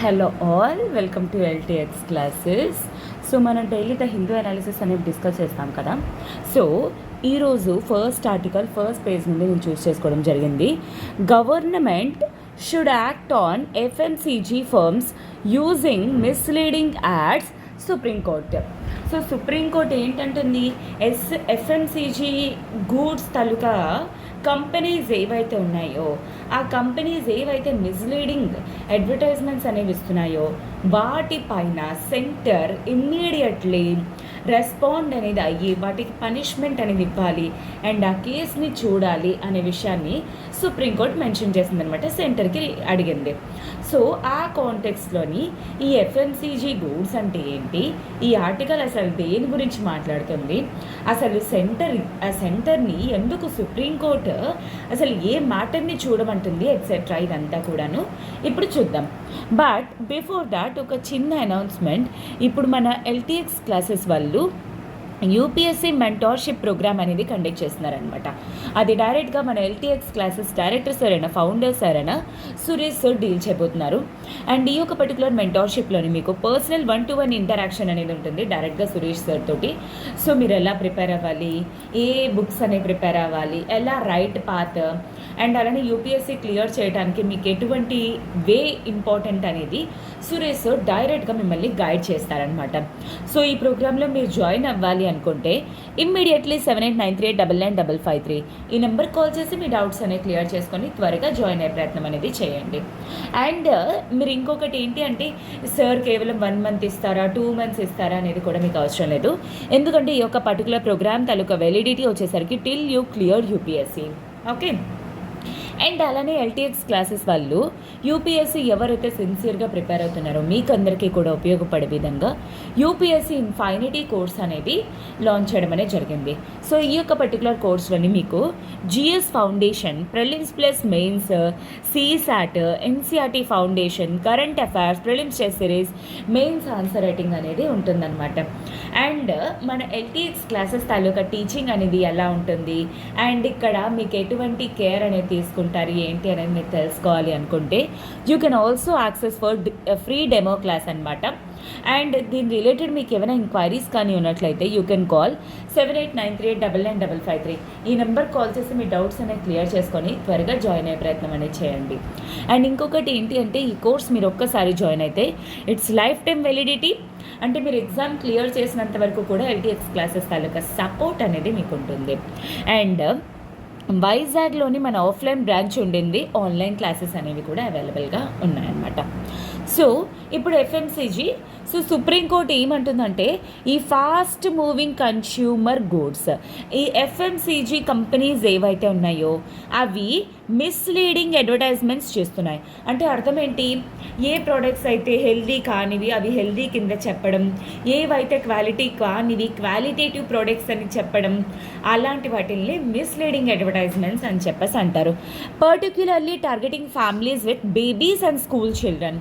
Hello all, welcome to LTX classes. So మనం daily the Hindu analysis అనేది discuss చేస్తాం కదా. సో ఈరోజు ఫస్ట్ ఆర్టికల్ ఫస్ట్ పేజ్ నుండి నేను చూస్ చేసుకోవడం జరిగింది. Government should act on FMCG firms using misleading ads Supreme Court. So Supreme Court ఏంటంటుంది, FMCG గూడ్స్ తాలూకా కంపెనీస్ ఏవైతే ఉన్నాయో ఆ కంపెనీస్ ఏవైతే మిస్లీడింగ్ అడ్వర్టైజ్మెంట్స్ అనేవి ఇస్తున్నాయో వాటిపైన సెంటర్ ఇమ్మీడియట్లీ రెస్పాండ్ అనేది అయ్యి వాటికి పనిష్మెంట్ అనేది ఇవ్వాలి అండ్ ఆ కేసుని చూడాలి అనే విషయాన్ని సుప్రీంకోర్టు మెన్షన్ చేసిందనమాట, సెంటర్కి అడిగింది. సో ఆ కాంటెక్స్లోని ఈ FMCG గూడ్స్ అంటే ఏంటి, ఈ ఆర్టికల్ అసలు దేని గురించి మాట్లాడుతుంది, అసలు సెంటర్ని ఎందుకు సుప్రీంకోర్టు అసలు ఏ మ్యాటర్ని చూడమంటుంది ఎక్సెట్రా, ఇదంతా కూడాను ఇప్పుడు చూద్దాం. బట్ బిఫోర్ దాట్ ఒక చిన్న అనౌన్స్మెంట్. ఇప్పుడు మన LTX క్లాసెస్ వాళ్ళు UPSC మెంటార్షిప్ ప్రోగ్రామ్ అనేది కండక్ట్ చేస్తున్నారనమాట. అది డైరెక్ట్గా మన LTX క్లాసెస్ డైరెక్టర్ సార్ అయినా ఫౌండర్ సార్ అయినా సురేష్ సార్ డీల్ చేయబోతున్నారు. అండ్ ఈ యొక్క పర్టికులర్ మెంటార్షిప్లోని మీకు పర్సనల్ 1-to-1 ఇంటరాక్షన్ అనేది ఉంటుంది డైరెక్ట్గా సురేష్ సార్ తోటి. సో మీరు ఎలా ప్రిపేర్ అవ్వాలి, ఏ బుక్స్ అనేవి ప్రిపేర్ అవ్వాలి, ఎలా రైట్ పాత్ అండ్ అలానే UPSC క్లియర్ చేయడానికి మీకు ఎటువంటి వే ఇంపార్టెంట్ అనేది సురేష్ సార్ డైరెక్ట్గా మిమ్మల్ని గైడ్ చేస్తారనమాట. సో ఈ ప్రోగ్రాంలో మీరు జాయిన్ అవ్వాలి అనుకుంటే ఇమ్మీడియట్లీ 7893899553 ఈ నెంబర్ కాల్ చేసి మీ డౌట్స్ అనేవి క్లియర్ చేసుకొని త్వరగా జాయిన్ అయ్యే ప్రయత్నం అనేది చేయండి. అండ్ మీరు ఇంకొకటి ఏంటి అంటే, సార్ కేవలం 1 month ఇస్తారా 2 months ఇస్తారా అనేది కూడా మీకు అవసరం లేదు. ఎందుకంటే ఈ యొక్క పర్టికులర్ ప్రోగ్రామ్ తాలూకా వెలిడిటీ వచ్చేసరికి till you clear UPSC. Okay. And అలానే LTX క్లాసెస్ వాళ్ళు UPSC ఎవరైతే సిన్సియర్గా ప్రిపేర్ అవుతున్నారో మీకు అందరికీ కూడా ఉపయోగపడే విధంగా UPSC ఇన్ఫైనిటీ కోర్స్ అనేది లాంచ్ చేయడం అనేది జరిగింది. సో ఈ యొక్క పర్టికులర్ కోర్స్లోని మీకు GS foundation, prelims plus mains, CSAT, NCERT foundation, current affairs, prelims test series, mains answer writing అనేది ఉంటుందన్నమాట. అండ్ మన LTX క్లాసెస్ తాలూకా టీచింగ్ అనేది ఎలా ఉంటుంది అండ్ ఇక్కడ మీకు ఎటువంటి కేర్ అనేది తీసుకుంటారు ఏంటి అనేది మీరు తెలుసుకోవాలి అనుకుంటే you can also access for free demo class అనమాట. అండ్ దీని రిలేటెడ్ మీకు ఏమైనా ఎంక్వైరీస్ కానీ ఉన్నట్లయితే యూ కెన్ కాల్ 7893899553 ఈ నెంబర్ కాల్ చేసి మీ డౌట్స్ అనేవి క్లియర్ చేసుకొని త్వరగా జాయిన్ అయ్యే ప్రయత్నం అనేది చేయండి. అండ్ ఇంకొకటి ఏంటి అంటే, ఈ కోర్స్ మీరు ఒక్కసారి జాయిన్ అయితే ఇట్స్ లైఫ్ టైం వెలిడిటీ, అంటే మీరు ఎగ్జామ్ క్లియర్ చేసినంత వరకు కూడా LTX క్లాసెస్ తాలూకా సపోర్ట్ అనేది మీకు ఉంటుంది. అండ్ వైజాగ్లోని మన ఆఫ్లైన్ బ్రాంచ్ ఉండింది, ఆన్లైన్ క్లాసెస్ అనేవి కూడా అవైలబుల్గా ఉన్నాయన్నమాట. సో ఇప్పుడు FMCG, సో సుప్రీంకోర్టు ఏమంటుందంటే, ఈ ఫాస్ట్ మూవింగ్ కన్స్యూమర్ గూడ్స్, ఈ FMCG కంపెనీస్ ఏవైతే ఉన్నాయో అవి మిస్లీడింగ్ అడ్వర్టైజ్మెంట్స్ చేస్తున్నాయి. అంటే అర్థం ఏంటి, ఏ ప్రోడక్ట్స్ అయితే హెల్దీ కానివి అవి హెల్దీ కింద చెప్పడం, ఏవైతే క్వాలిటీ కానివి క్వాలిటేటివ్ ప్రోడక్ట్స్ అని చెప్పడం, అలాంటి వాటిని మిస్లీడింగ్ అడ్వర్టైజ్మెంట్స్ అని చెప్పేసి అంటారు. Particularly targeting families with babies and school children.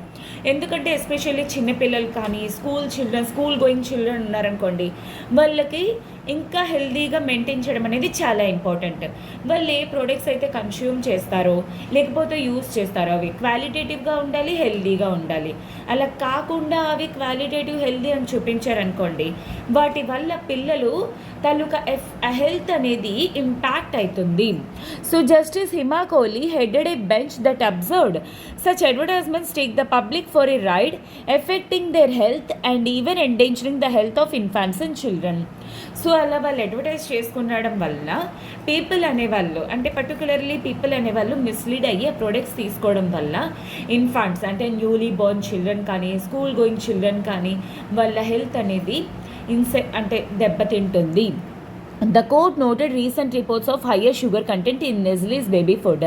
ఎందుకంటే ఎస్పెషల్లీ చిన్నపిల్లలు కానీ స్కూల్ గోయింగ్ చిల్డ్రన్ ఉన్నారనుకోండి, వాళ్ళకి ఇంకా హెల్దీగా మెయింటైన్ చేయడం అనేది చాలా ఇంపార్టెంట్. వాళ్ళు ఏ ప్రోడక్ట్స్ అయితే కన్స్యూమ్ చేస్తారో లేకపోతే యూస్ చేస్తారో అవి క్వాలిటేటివ్గా ఉండాలి, హెల్దీగా ఉండాలి. అలా కాకుండా అవి క్వాలిటేటివ్ హెల్దీ అని చూపించారనుకోండి, వాటి వల్ల పిల్లలు తాలూకా హెల్త్ అనేది ఇంపాక్ట్ అవుతుంది. So justice Hima Kohli headed A bench that observed such advertisements take the public for a ride, affecting their health and even endangering the health of infants and children. So అలా వాళ్ళు advertise చేసుకునడం వల్ల people అనేవాళ్ళు, అంటే particularly people అనేవాళ్ళు mislead అయ్యి products తీసుకోవడం వల్ల infants అంటే న్యూలీ బోర్న్ చిల్డ్రన్ కానీ స్కూల్ గోయింగ్ చిల్డ్రన్ కానీ వాళ్ళ హెల్త్ అనేది అంటే దెబ్బతింటుంది. The court noted recent reports of higher sugar content in Nestle's baby food.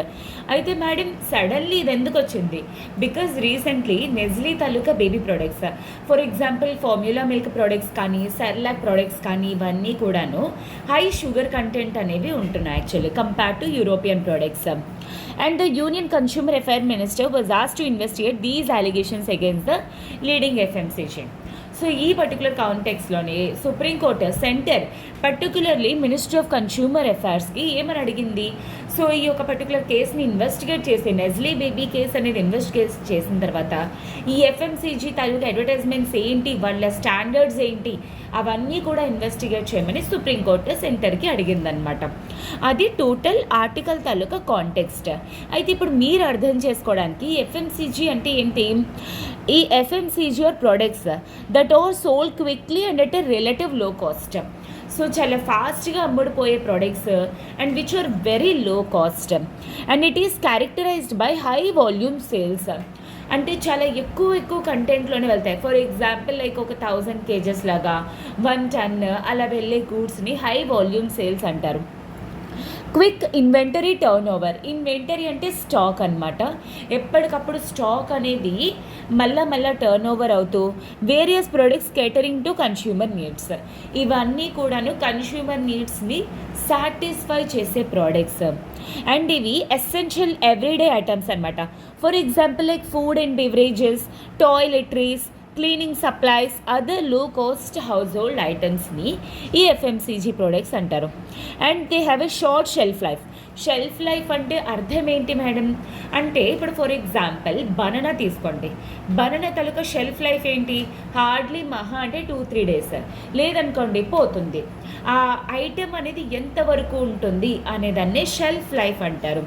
అయితే మేడం సడన్లీ ఇది ఎందుకు వచ్చింది, because recently Nestlé taluka baby products, for example formula milk products కానీ సెర్లాక్ ప్రోడక్ట్స్ కానీ ఇవన్నీ కూడాను హై షుగర్ కంటెంట్ అనేవి ఉంటున్నాయి actually compare to European products. And the Union Consumer Affairs Minister was asked to investigate these allegations against the leading FMCG. So ఈ particular కాంటెక్స్లోనే Supreme Court centre particularly ministry of consumer అఫైర్స్కి ఏమని అడిగింది. So ఈ యొక్క particular కేసుని investigate చేసి Nestle baby case అనేది ఇన్వెస్టిగేట్ చేసిన తర్వాత ఈ ఎఫ్ఎంసీజీ తాలూకు అడ్వర్టైజ్మెంట్స్ ఏంటి, వాళ్ళ స్టాండర్డ్స్ ఏంటి, అవన్నీ కూడా ఇన్వెస్టిగేట్ చేయమని సుప్రీంకోర్టు సెంటర్కి అడిగిందనమాట. అది టోటల్ ఆర్టికల్ తాలూకా కాంటెక్స్ట్. అయితే ఇప్పుడు మీరు అర్థం చేసుకోవడానికి ఎఫ్ఎంసీజీ అంటే ఏంటి, ఈ FMCG are products that are sold quickly and at a relative low cost. So చాలా ఫాస్ట్గా అమ్ముడుపోయే products and which are very low cost and it is characterised by high volume sales. అంటే చాలా ఎక్కువ కంటెంట్లోనే వెళ్తాయి. ఫర్ ఎగ్జాంపుల్ లైక్ ఒక 1000 kgs లాగా 1 ton అలా వెళ్ళే గూడ్స్ని హై వాల్యూమ్ సేల్స్ అంటారు. Quick inventory turn over. Inventory అంటే స్టాక్ అనమాట. ఎప్పటికప్పుడు స్టాక్ అనేది మళ్ళా టర్న్ ఓవర్ అవుతూ various products catering to consumer needs. ఇవన్నీ కూడాను కన్స్యూమర్ నీడ్స్ని సాటిస్ఫై చేసే ప్రోడక్ట్స్ అండ్ ఇవి ఎసెన్షియల్ ఎవ్రీడే ఐటమ్స్ అనమాట. For example like food and beverages, toiletries, cleaning supplies, other లో కాస్ట్ హౌస్ హోల్డ్ ఐటమ్స్ని ఈ ఎఫ్ఎంసీజీ ప్రొడక్ట్స్ అంటారు. And they have a short shelf life. Shelf life అంటే అర్థం ఏంటి madam అంటే, ఇప్పుడు ఫర్ ఎగ్జాంపుల్ బనానా తీసుకోండి. బనానా తలక షెల్ఫ్ లైఫ్ ఏంటి, హార్డ్లీ మహా అంటే 2-3 days, లేదనుకోండి పోతుంది. ఆ ఐటెం అనేది ఎంతవరకు ఉంటుంది అనేదాన్నే షెల్ఫ్ లైఫ్ అంటారు.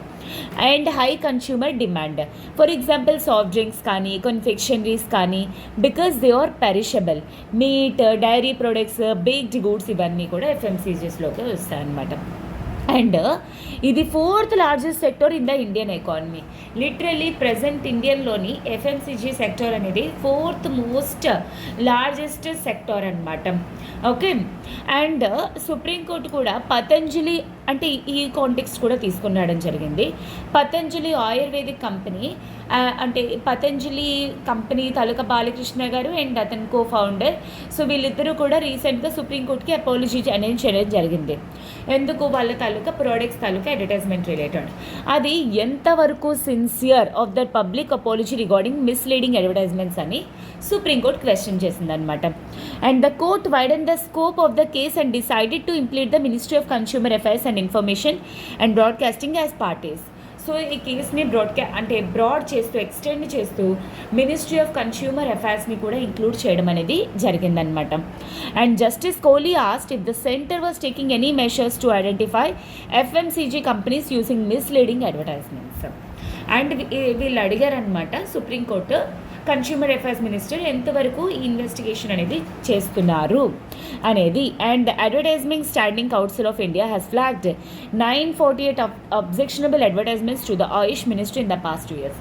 And high consumer demand. For example soft drinks కానీ కన్ఫెక్షనరీస్ కానీ because they are perishable. Meat, dairy products, baked goods ఇవన్నీ కూడా ఎఫ్ఎంసీజీస్లోకి వస్తాయన్నమాట. అండ్ ఇది 4th largest sector in the Indian economy. Literally present ఇండియన్లోని ఎఫ్ఎంసీజీ సెక్టర్ అనేది 4th మోస్ట్ లార్జెస్ట్ సెక్టర్ అనమాట. ఓకే. అండ్ సుప్రీంకోర్టు కూడా పతంజలి అంటే ఈ కాంటెక్స్ట్ కూడా తీసుకురావడం జరిగింది. పతంజలి ఆయుర్వేదిక్ కంపెనీ అంటే పతంజలి కంపెనీ తాలూకా బాలకృష్ణ గారు అండ్ అతని కో-ఫౌండర్. సో వీళ్ళిద్దరూ కూడా రీసెంట్గా సుప్రీంకోర్టుకి అపాలజీ అనేది చేయడం జరిగింది. ఎందుకు, వాళ్ళ తాలూకా ప్రోడక్ట్స్ తాలూకా అడ్వర్టైజ్మెంట్ రిలేటెడ్. అది ఎంతవరకు sincere of that public apology regarding misleading advertisements అని సుప్రీంకోర్టు క్వశ్చన్ చేసిందనమాట. And the court widen the scope of the case and decided to implead the ministry of consumer affairs and information and broadcasting as parties. So ఈ కేసుని broad చేస్తూ extend చేస్తూ ministry of consumer అఫైర్స్ని కూడా include చేయడం అనేది జరిగిందనమాట. And justice Kohli asked if the centre was taking any measures to identify FMCG companies using misleading advertisements. And వీళ్ళు అడిగారనమాట సుప్రీంకోర్టు కన్స్యూమర్ అఫైర్స్ మినిస్టర్ ఎంతవరకు ఈ ఇన్వెస్టిగేషన్ అనేది చేస్తున్నారు అనేది. And advertisement standing council of India has flagged 948 objectionable advertisements to the Ayush ministry in the past 2 years.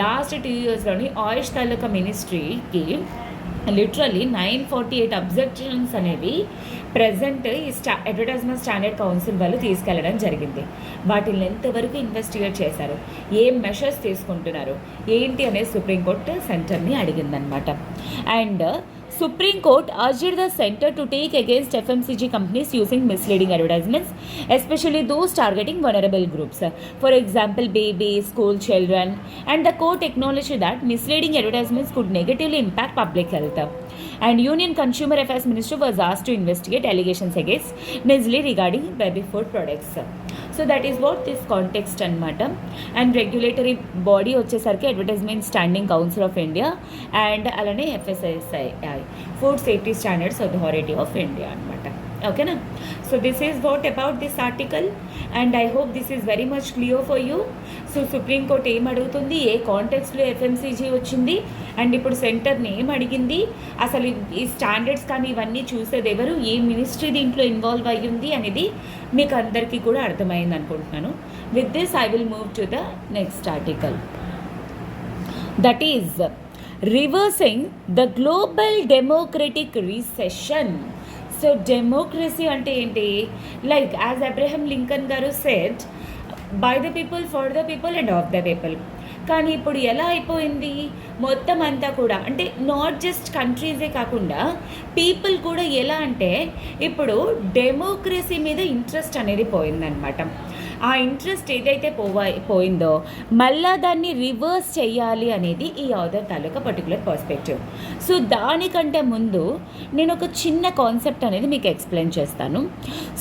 Last 2 yearsలోని ఆయుష్ తాలూకా మినిస్ట్రీకి లిటరల్లీ 948 అబ్జెక్షన్స్ అనేవి ప్రజెంట్ ఈ అడ్వర్టైజ్మెంట్ స్టాండర్డ్ కౌన్సిల్ వాళ్ళు తీసుకెళ్లడం జరిగింది. వాటిని ఎంతవరకు ఇన్వెస్టిగేట్ చేశారు, ఏం మెషర్స్ తీసుకుంటున్నారు ఏంటి అనేది సుప్రీంకోర్టు సెంటర్ని అడిగిందనమాట. And Supreme Court urged the center to take against FMCG companies using misleading advertisements, especially those targeting vulnerable groups, for example babies, school children, and the court acknowledged that misleading advertisements could negatively impact public health. And Union Consumer Affairs Minister was asked to investigate allegations against Nestle regarding baby food products. So that is what this context anamata. And regulatory body వచ్చేసరికి advertisement standing council of India and అలానే FSSAI, food safety standards authority of India అనమాట. ఓకేనా. So this is what about this article and I hope this is very much clear for you. So supreme court ఏం అడుగుతుంది, ఏ కాంటెక్స్లో FMCG వచ్చింది and ఇప్పుడు సెంటర్ని ఏం అడిగింది, అసలు ఈ స్టాండర్డ్స్ కానీ ఇవన్నీ చూసేది ఎవరు, ఏ మినిస్ట్రీ దీంట్లో ఇన్వాల్వ్ అయ్యింది అనేది మీకు అందరికీ కూడా అర్థమైంది అనుకుంటున్నాను. With this I will move to the next article, that is reversing the global democratic recession. So democracy అంటే ఏంటి, లైక్ యాజ్ అబ్రహం లింకన్ గారు said, by the people, for the people and of the people. కానీ ఇప్పుడు ఎలా అయిపోయింది మొత్తం అంతా కూడా, అంటే నాట్ జస్ట్ కంట్రీసే కాకుండా పీపుల్ కూడా ఎలా అంటే ఇప్పుడు డెమోక్రసీ మీద ఇంట్రెస్ట్ అనేది పోయిందనమాట. ఆ ఇంట్రెస్ట్ ఏదైతే పోయిందో మళ్ళా దాన్ని రివర్స్ చేయాలి అనేది ఈ ఆథర్ తాలూకా పర్టికులర్ పర్స్పెక్టివ్. సో దానికంటే ముందు నేను ఒక చిన్న కాన్సెప్ట్ అనేది మీకు ఎక్స్ప్లెయిన్ చేస్తాను.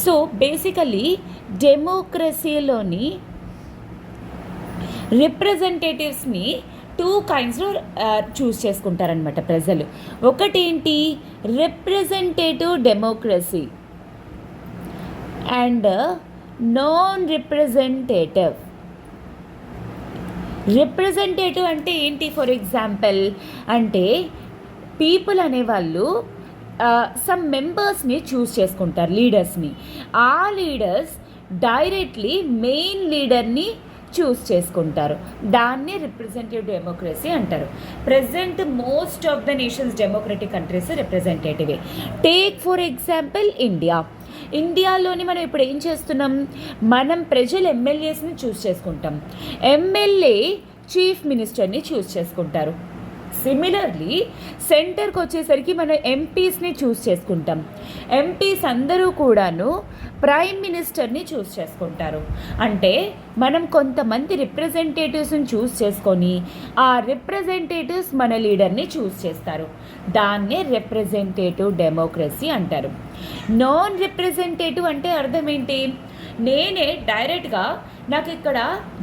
సో బేసికలీ డెమోక్రసీలోని రిప్రజెంటేటివ్స్ని 2 kindsలో చూస్ చేసుకుంటారనమాట ప్రజలు. ఒకటేంటి, representative democracy and non representative. Representative అంటే ఏంటి? ఫర్ ఎగ్జాంపుల్ అంటే పీపుల్ అనేవాళ్ళు సమ్ మెంబర్స్ని చూస్ చేసుకుంటారు, లీడర్స్ని. ఆ లీడర్స్ డైరెక్ట్లీ మెయిన్ లీడర్ని చూస్ చేసుకుంటారు. దాన్ని రిప్రజెంటేటివ్ డెమోక్రసీ అంటారు. Present most of the nations democratic countries రిప్రజెంటేటివే. టేక్ ఫర్ ఎగ్జాంపుల్ ఇండియాలోని మనం ఇప్పుడు ఏం చేస్తున్నాం, మనం ప్రజలు ఎమ్మెల్యేస్ని చూస్ చేసుకుంటాం, ఎమ్మెల్యే చీఫ్ మినిస్టర్ని చూస్ చేసుకుంటారు. సిమిలర్లీ సెంటర్కి వచ్చేసరికి మనం ఎంపీస్ని చూస్ చేసుకుంటాం, ఎంపీస్ అందరూ కూడాను ప్రైమ్ మినిస్టర్ని చూస్ చేసుకుంటారు. అంటే మనం కొంతమంది రిప్రజెంటేటివ్స్ని చూస్ చేసుకొని ఆ రిప్రజెంటేటివ్స్ మన లీడర్ని చూస్ చేస్తారు. దాన్నే రిప్రజెంటేటివ్ డెమోక్రసీ అంటారు. నాన్ రిప్రజెంటేటివ్ అంటే అర్థం ఏంటి? నేనే డైరెక్ట్గా నాకు ఇక్కడ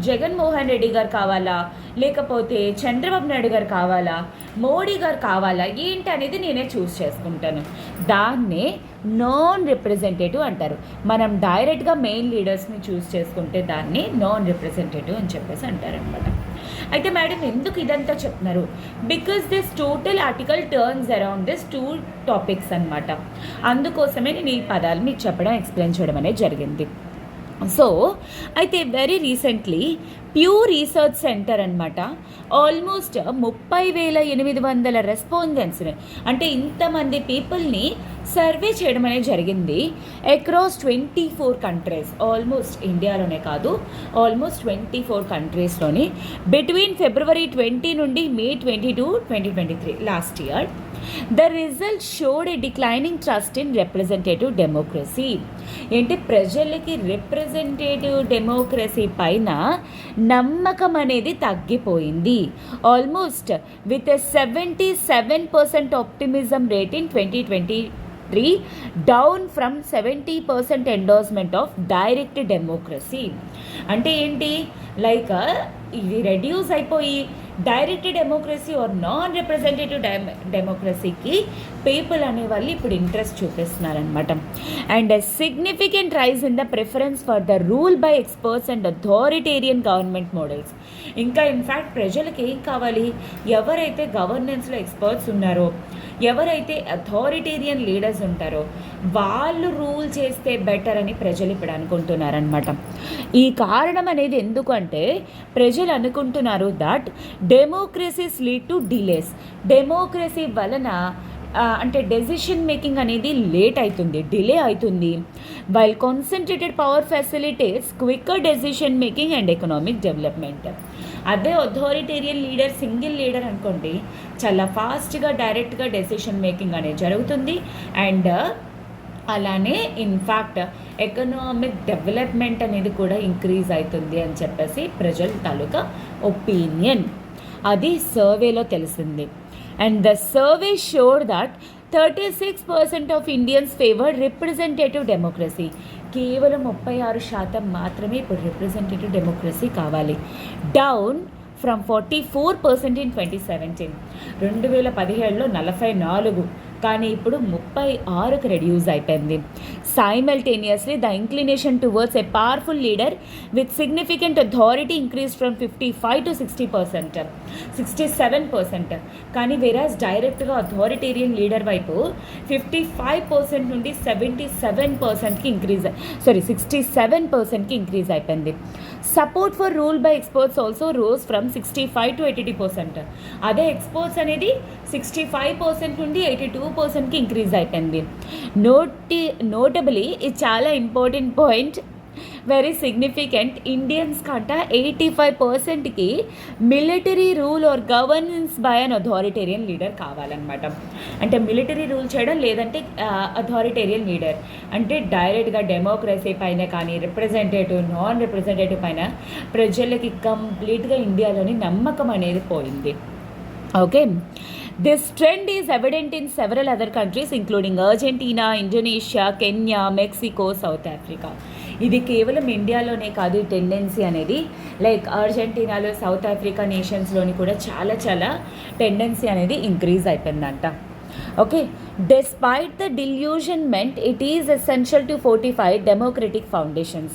జగన్మోహన్ రెడ్డి గారు కావాలా, లేకపోతే చంద్రబాబు నాయుడు గారు కావాలా, మోడీ గారు కావాలా, ఏంటి అనేది నేనే చూస్ చేసుకుంటాను. దాన్నే నాన్ రిప్రజెంటేటివ్ అంటారు. మనం డైరెక్ట్గా మెయిన్ లీడర్స్ని చూస్ చేసుకుంటే దాన్ని నాన్ రిప్రజెంటేటివ్ అని చెప్పేసి అంటారనమాట. అయితే మేడం ఎందుకు ఇదంతా చెప్తున్నారు? Because this total article turns around this 2 topics అనమాట. అందుకోసమే నేను ఈ పదాలు మీకు చెప్పడం, ఎక్స్ప్లెయిన్ చేయడం అనేది జరిగింది. సో అయితే వెరీ రీసెంట్లీ ప్యూ రీసెర్చ్ సెంటర్ అనమాట ఆల్మోస్ట్ 30,800 రెస్పాండెంట్స్ని, అంటే ఇంతమంది పీపుల్ని సర్వే చేయడం అనేది జరిగింది అక్రాస్ 24 కంట్రీస్. ఆల్మోస్ట్ ఇండియాలోనే కాదు, ఆల్మోస్ట్ 24 కంట్రీస్లోని బిట్వీన్ February 20 నుండి May 22, 2023 last year. The result showed a declining trust in representative democracy. ఏంటి, ప్రజలకి రిప్రజెంటేటివ్ డెమోక్రసీ పైన నమ్మకం అనేది తగ్గిపోయింది. Almost with a 77% optimism rate in 2023, down from 70% endorsement of direct democracy. అంటే ఏంటి, లైక్ ఇది రెడ్యూస్ అయిపోయి direct democracy or non representative డెమోక్రసీకి పీపుల్ అనేవాళ్ళు ఇప్పుడు ఇంట్రెస్ట్ చూపిస్తున్నారనమాట. And significant rise in the preference for the rule by experts and authoritarian government models. ఇంకా in fact ప్రజలకు ఏం కావాలి, ఎవరైతే గవర్నెన్స్లో ఎక్స్పర్ట్స్ ఉన్నారో, ఎవరైతే అథారిటేరియన్ లీడర్స్ ఉంటారో వాళ్ళు రూల్ చేస్తే బెటర్ అని ప్రజలు ఇప్పుడు అనుకుంటున్నారనమాట. ఈ కారణం అనేది ఎందుకంటే ప్రజలు అనుకుంటున్నారు that democracies lead to delays. Democracy వలన అంటే డెసిషన్ మేకింగ్ అనేది లేట్ అవుతుంది, డిలే అవుతుంది. While concentrated power facilitates quicker decision making and economic development. అదే అథారిటేరియన్ లీడర్, సింగిల్ లీడర్ అనుకోండి, చాలా ఫాస్ట్గా డైరెక్ట్గా డెసిషన్ మేకింగ్ అనేది జరుగుతుంది. అండ్ అలానే ఇన్ఫ్యాక్ట్ ఎకనామిక్ డెవలప్మెంట్ అనేది కూడా ఇంక్రీజ్ అవుతుంది అని చెప్పేసి ప్రజల తాలూకా ఒపీనియన్. అది సర్వేలో తెలిసింది. And the survey showed that 36% of Indians favour representative democracy. కేవలం 36% మాత్రమే ఇప్పుడు రిప్రజెంటేటివ్ డెమోక్రసీ కావాలి. Down from 44% in 2017. 2017లో 44, కానీ ఇప్పుడు 36కి రెడ్యూస్ అయిపోయింది. Simultaneously the inclination towards a powerful leader with significant authority increase from 55 to 60%, 67%. కానీ వేరాజ్ డైరెక్ట్గా అథారిటేరియన్ లీడర్ వైపు 55% నుండి 67%కి ఇంక్రీజ్, 67%కి ఇంక్రీజ్ అయిపోయింది. Support for rule by experts also rose from 65 to 82%. అదే ఎక్స్పర్ట్స్ అనేది 65% నుండి 82%కి ఇంక్రీజ్ అయిపోయింది. నోటబుల్లీ ఇది చాలా important point. Very significant. Indians కంట 85%కి military rule or governance by an authoritarian leader కావాలన్నమాట. అంటే మిలిటరీ రూల్ చేయడం, లేదంటే అథారిటేరియన్ లీడర్ అంటే డైరెక్ట్గా డెమోక్రసీ పైన కానీ రిప్రజెంటేటివ్ నాన్ రిప్రజెంటేటివ్ పైన ప్రజలకి కంప్లీట్గా ఇండియాలోని నమ్మకం అనేది పోయింది. Okay, this trend is evident in several other countries including Argentina, Indonesia, Kenya, Mexico, South Africa. ఇది కేవలం ఇండియాలోనే కాదు, ఈ టెండెన్సీ అనేది లైక్ అర్జెంటీనాలో, సౌత్ ఆఫ్రికా నేషన్స్లోని కూడా చాలా చాలా టెండెన్సీ అనేది ఇంక్రీజ్ అయిపోయిందంట. Okay, despite the delusionment, it is essential to fortify democratic foundations.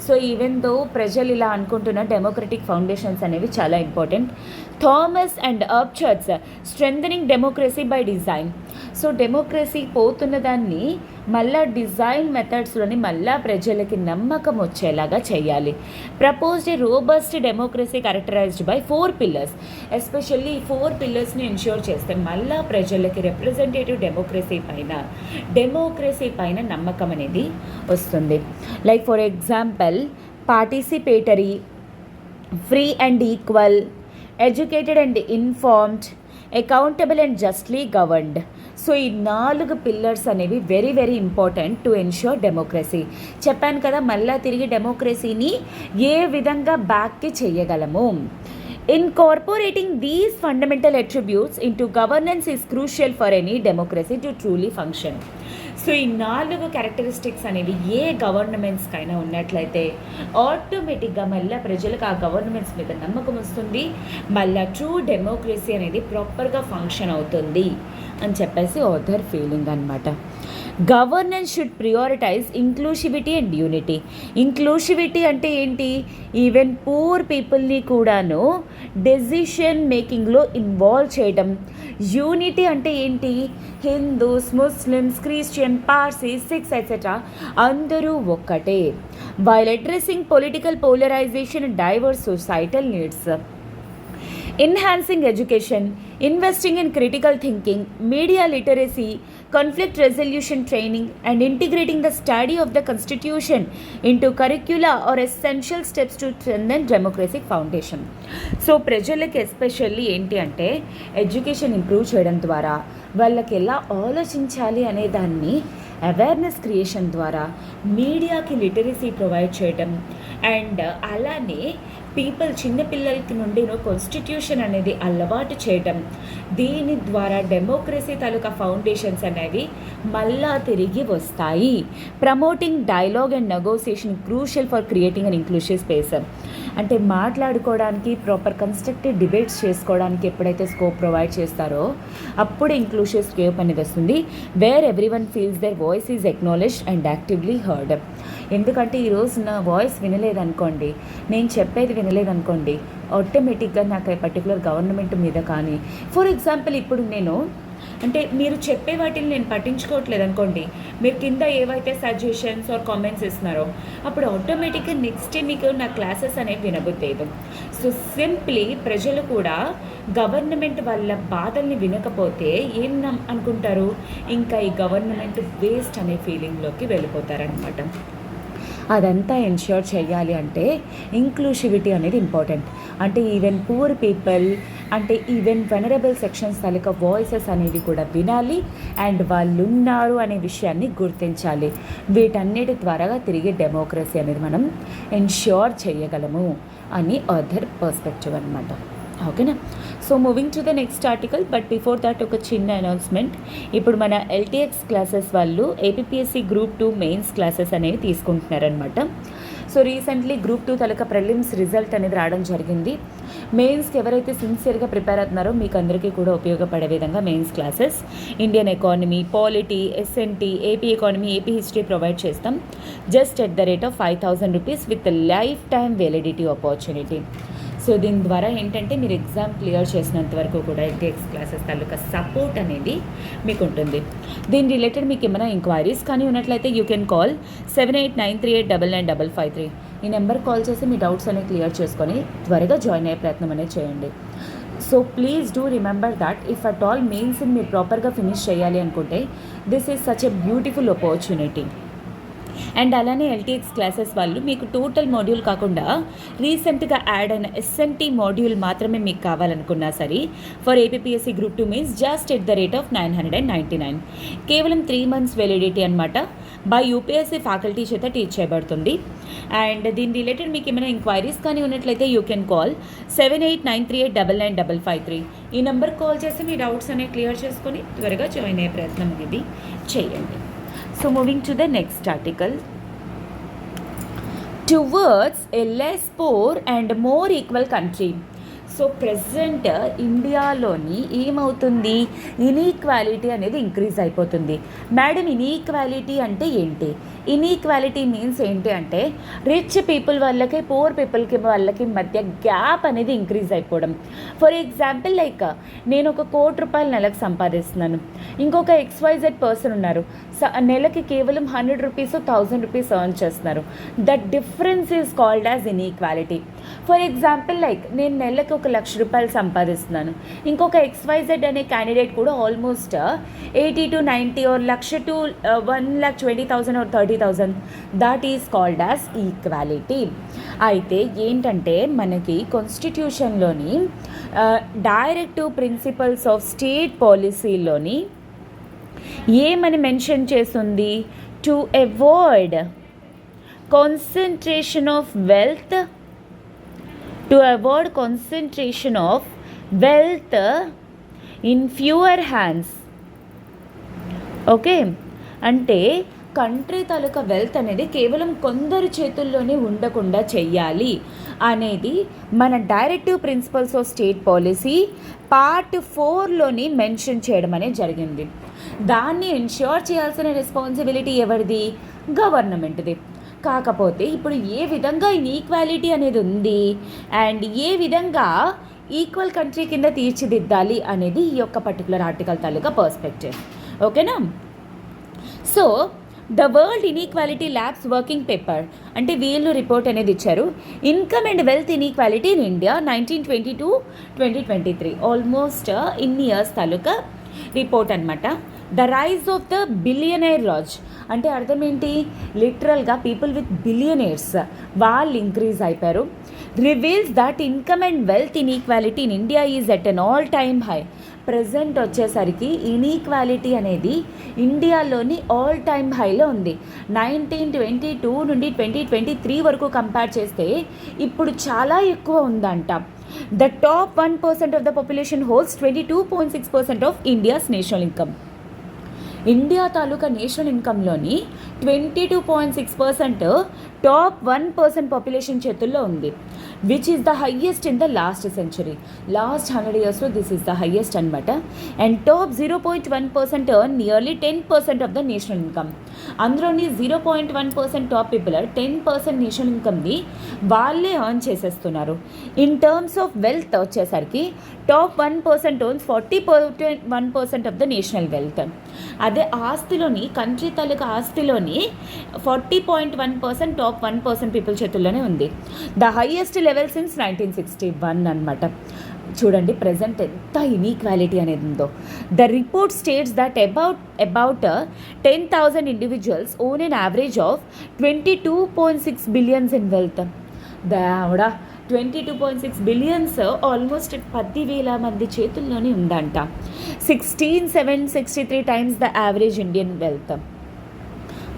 So even though ప్రజలు ఇలా అనుకుంటున్న డెమోక్రటిక్ ఫౌండేషన్స్ అనేవి చాలా ఇంపార్టెంట్. థామస్ అండ్ అప్చర్ట్స్ strengthening democracy by design. So democracy పోతున్న దాన్ని మళ్ళా డిజైన్ మెథడ్స్లోని మళ్ళా ప్రజలకి నమ్మకం వచ్చేలాగా చేయాలి. Proposed A robust democracy characterised by 4 pillars. Especially ఈ 4 పిల్లర్స్ని ఎన్ష్యూర్ చేస్తే మళ్ళా ప్రజలకి రిప్రజెంటేటివ్ డెమోక్రసీ పైన నమ్మకం అనేది వస్తుంది. Like for example, participatory, free and equal, educated and informed, accountable and justly governed. So ఈ 4 పిల్లర్స్ అనేవి very very important to ensure democracy. చెప్పాను కదా, మళ్ళీ తిరిగి డెమోక్రసీని ఏ విధంగా బ్యాక్కి చేయగలము. Incorporating these fundamental attributes into governance is crucial for any democracy to truly function. So ఈ 4 క్యారెక్టరిస్టిక్స్ అనేవి ఏ గవర్నమెంట్స్కైనా ఉన్నట్లయితే ఆటోమేటిక్గా మళ్ళీ ప్రజలకు ఆ గవర్నమెంట్స్ మీద నమ్మకం వస్తుంది, మళ్ళీ ట్రూ డెమోక్రసీ అనేది ప్రాపర్గా ఫంక్షన్ అవుతుంది అని చెప్పేసి ఆథర్ ఫీలింగ్ అనమాట. Governance should prioritise inclusivity and unity. Inclusivity అంటే ఏంటి? ఈవెన్ పూర్ పీపుల్ని కూడాను డెసిషన్ మేకింగ్లో ఇన్వాల్వ్ చేయడం. యూనిటీ అంటే ఏంటి? Hindus, Muslims, Christian, Parsis, Sikhs etcetera అందరూ ఒక్కటే. While addressing political polarisation and diverse societal needs. Enhancing education, investing in critical thinking, media literacy, conflict resolution training, and integrating the study of the constitution into curricula are essential steps to strengthen democratic foundation. So ప్రజలకి especially ఏంటి అంటే education improve చేయడం ద్వారా వాళ్ళకి ఎలా ఆలోచించాలి అనే దాన్ని అవేర్నెస్ క్రియేషన్ ద్వారా, మీడియాకి లిటరసీ ప్రొవైడ్ చేయడం, అండ్ అలానే చిన్నపిల్లలకి నుండి కాన్స్టిట్యూషన్ అనేది అలవాటు చేయడం. దీని ద్వారా డెమోక్రసీ తాలూకా ఫౌండేషన్స్ అనేవి మళ్ళా తిరిగి వస్తాయి. Promoting dialogue and negotiation crucial for creating an inclusive space. అంటే మాట్లాడుకోవడానికి, ప్రాపర్ కన్స్ట్రక్టివ్ డిబేట్స్ చేసుకోవడానికి ఎప్పుడైతే స్కోప్ ప్రొవైడ్ చేస్తారో అప్పుడు ఇంక్లూసివ్ స్కోప్ అనేది వస్తుంది, where everyone feels their voice is acknowledged and actively heard. ఎందుకంటే ఈరోజు నా వాయిస్ వినలేదనుకోండి, నేను చెప్పేది వినలేదనుకోండి, ఆటోమేటిక్గా నాకు పర్టికులర్ గవర్నమెంట్ మీద కానీ, ఫర్ ఎగ్జాంపుల్ ఇప్పుడు నేను అంటే మీరు చెప్పే వాటిని నేను పట్టించుకోవట్లేదు అనుకోండి, మీరు కింద ఏవైతే సజెషన్స్ ఆర్ కామెంట్స్ ఇస్తున్నారో అప్పుడు ఆటోమేటిక్గా నెక్స్ట్ డే మీకు నా క్లాసెస్ అనేవి వినబుద్దేదు. సో సింప్లీ ప్రజలు కూడా గవర్నమెంట్ వాళ్ళ బాధల్ని వినకపోతే ఏం అనుకుంటారు, ఇంకా ఈ గవర్నమెంట్ వేస్ట్ అనే ఫీలింగ్లోకి వెళ్ళిపోతారనమాట. అదంతా ఎన్ష్యూర్ చేయాలి అంటే ఇంక్లూసివిటీ అనేది ఇంపార్టెంట్. అంటే ఈవెన్ పూర్ పీపుల్, అంటే ఈవెన్ వెనరబుల్ సెక్షన్స్ తాలూకా వాయిసెస్ అనేవి కూడా వినాలి అండ్ వాళ్ళు ఉన్నారు అనే విషయాన్ని గుర్తించాలి. వీటన్నిటి ద్వారా తిరిగి డెమోక్రసీ అనేది మనం ఎన్ష్యూర్ చేయగలము అని అదర్ పర్స్పెక్టివ్ అనమాట. ఓకేనా? So moving to the next article, but before that ఒక చిన్న అనౌన్స్మెంట్. ఇప్పుడు మన ఎల్టీఎక్స్ క్లాసెస్ వాళ్ళు ఏపీఎస్సి గ్రూప్ 2 మెయిన్స్ క్లాసెస్ అనేవి తీసుకుంటున్నారనమాట. సో రీసెంట్లీ గ్రూప్ 2 తాలూకా ప్రిలిమ్స్ రిజల్ట్ అనేది రావడం జరిగింది. మెయిన్స్కి ఎవరైతే సిన్సియర్గా ప్రిపేర్ అవుతున్నారో మీకు అందరికీ కూడా ఉపయోగపడే విధంగా mains classes Indian economy, polity, SNT, AP economy, AP history provide చేస్తాం just at the rate of 5,000 rupees with life time validity opportunity. So దీని ద్వారా ఏంటంటే మీరు ఎగ్జామ్ క్లియర్ చేసినంత వరకు కూడా ఎల్టీఎక్స్ క్లాసెస్ తాలూకా సపోర్ట్ అనేది మీకు ఉంటుంది. దీని రిలేటెడ్ మీకు ఏమైనా ఎంక్వైరీస్ కానీ ఉన్నట్లయితే యూ కెన్ కాల్ 7893899553. ఈ నెంబర్ కాల్ చేసి మీ డౌట్స్ అనేవి క్లియర్ చేసుకొని త్వరగా జాయిన్ అయ్యే ప్రయత్నం అనేది చేయండి. So please do remember that if at all మెయిన్స్ని మీరు ప్రాపర్గా ఫినిష్ చేయాలి అనుకుంటే this is such a beautiful opportunity. And అలానే ఎల్టీఎక్స్ క్లాసెస్ వాళ్ళు మీకు టోటల్ మాడ్యూల్ కాకుండా రీసెంట్గా యాడ్ అయిన ఎస్ఎన్టీ మాడ్యూల్ మాత్రమే మీకు కావాలనుకున్నా సరే for APSC group 2 means just at the rate of 999, కేవలం 3 months వ్యాలిడిటీ అనమాట. బై యూపీఎస్సీ ఫ్యాకల్టీ చేత టీచ్ చేయబడుతుంది. అండ్ దీని రిలేటెడ్ మీకు ఏమైనా ఎంక్వైరీస్ కానీ ఉన్నట్లయితే యూ కెన్ కాల్ 7893899553. ఈ నెంబర్ కాల్ చేసి మీ డౌట్స్ అనేవి క్లియర్ చేసుకొని త్వరగా జాయిన్ అయ్యే ప్రయత్నం ఇది చేయండి. So moving to the next article. Towards a less poor and more equal country. So present ఇండియాలోని ఏమవుతుంది, ఇన్ఈక్వాలిటీ అనేది ఇంక్రీజ్ అయిపోతుంది. మేడం ఇన్ఈక్వాలిటీ అంటే ఏంటి? ఇన్ఈక్వాలిటీ మీన్స్ ఏంటి అంటే రిచ్ పీపుల్ వాళ్ళకి పూర్ పీపుల్కి వాళ్ళకి మధ్య గ్యాప్ అనేది ఇంక్రీజ్ అయిపోవడం. ఫర్ ఎగ్జాంపుల్ లైక్ నేను ఒక ₹1,00,00,000 నెలకు సంపాదిస్తున్నాను, ఇంకొక XYZ పర్సన్ ఉన్నారు, నెలకి కేవలం ₹100 ₹1,000 ఎర్న్ చేస్తున్నారు. That difference is called as inequality. For example like నేను నెలకి ₹1,00,000 సంపాదిస్తున్నాను, ఇంకొక XYZ అనే క్యాండిడేట్ కూడా almost 80 to 90 or 1,00,000 to 1,20,000 or 30,000. That is called as equality. అయితే ఏంటంటే మనకి కాన్స్టిట్యూషన్లోని డైరెక్టివ్ ప్రిన్సిపల్స్ ఆఫ్ స్టేట్ పాలసీలోని ఏమని మెన్షన్ చేస్తుంది? To avoid concentration of wealth, to avoid concentration of wealth in fewer hands. Okay, అంటే country తాలూకా wealth అనేది కేవలం కొందరు చేతుల్లోనే ఉండకుండా చెయ్యాలి అనేది మన directive principles of state policy part 4లోని మెన్షన్ చేయడం అనేది జరిగింది. దాన్ని ఎన్ష్యూర్ చేయాల్సిన రెస్పాన్సిబిలిటీ ఎవరిది? గవర్నమెంట్ది. కాకపోతే ఇప్పుడు ఏ విధంగా ఇన్ఈక్వాలిటీ అనేది ఉంది అండ్ ఏ విధంగా ఈక్వల్ కంట్రీ కింద తీర్చిదిద్దాలి అనేది ఈ యొక్క పర్టికులర్ ఆర్టికల్ తాలూకా పర్స్పెక్టివ్. ఓకేనా? So the world inequality labs working paper అంటే వీళ్ళు రిపోర్ట్ అనేది ఇచ్చారు. Income and wealth inequality in India 1920-2023 almost ఇన్ని ఇయర్స్ తాలూకా రిపోర్ట్ అనమాట. The rise of the billionaire raj అంటే అర్థం ఏంటి? లిటరల్గా పీపుల్ విత్ బిలియనైర్స్ వాళ్ళు ఇంక్రీజ్ అయిపోయారు. Reveals that income and wealth inequality in India is at an all time high. Present వచ్చేసరికి ఇన్ఈక్వాలిటీ అనేది ఇండియాలోని ఆల్ టైమ్ హైలో ఉంది. 1922 నుండి 2023 వరకు కంపేర్ చేస్తే ఇప్పుడు చాలా ఎక్కువ ఉందంట. The top 1% of the population holds 22.6% of India's national income. India తాలూకా నేషనల్ ఇన్కంలోని 22.6% టాప్ 1% పాపులేషన్ చేతుల్లో ఉంది, which is the highest in the last century. Last 100 yearsలో దిస్ ఈస్ ద హయ్యెస్ట్ అనమాట. And top 0.1% earn nearly 10% of the national income. అందులోని 0.1% top people 10% national ఇన్కమ్ని వాళ్ళే earn చేసేస్తున్నారు. In terms of wealth వచ్చేసరికి top 1% owns 40.1% of the national wealth. అదే ఆస్తిలోని country తాలూకా ఆస్తిలోని 40.1% టాప్ 1% పీపుల్ చేతుల్లోనే ఉంది. ద హైయెస్ట్ లెవెల్ సిన్స్ 1961 అనమాట. చూడండి ప్రజెంట్ ఎంత ఇన్ఈక్వాలిటీ అనేది ఉందో. The report states that about 10,000 individuals own an average of 22.6 billions in wealth. దావిడ 22.6 billions ఆల్మోస్ట్ 10,000 మంది చేతుల్లోనే ఉందంట. 16,763 times the average Indian wealth.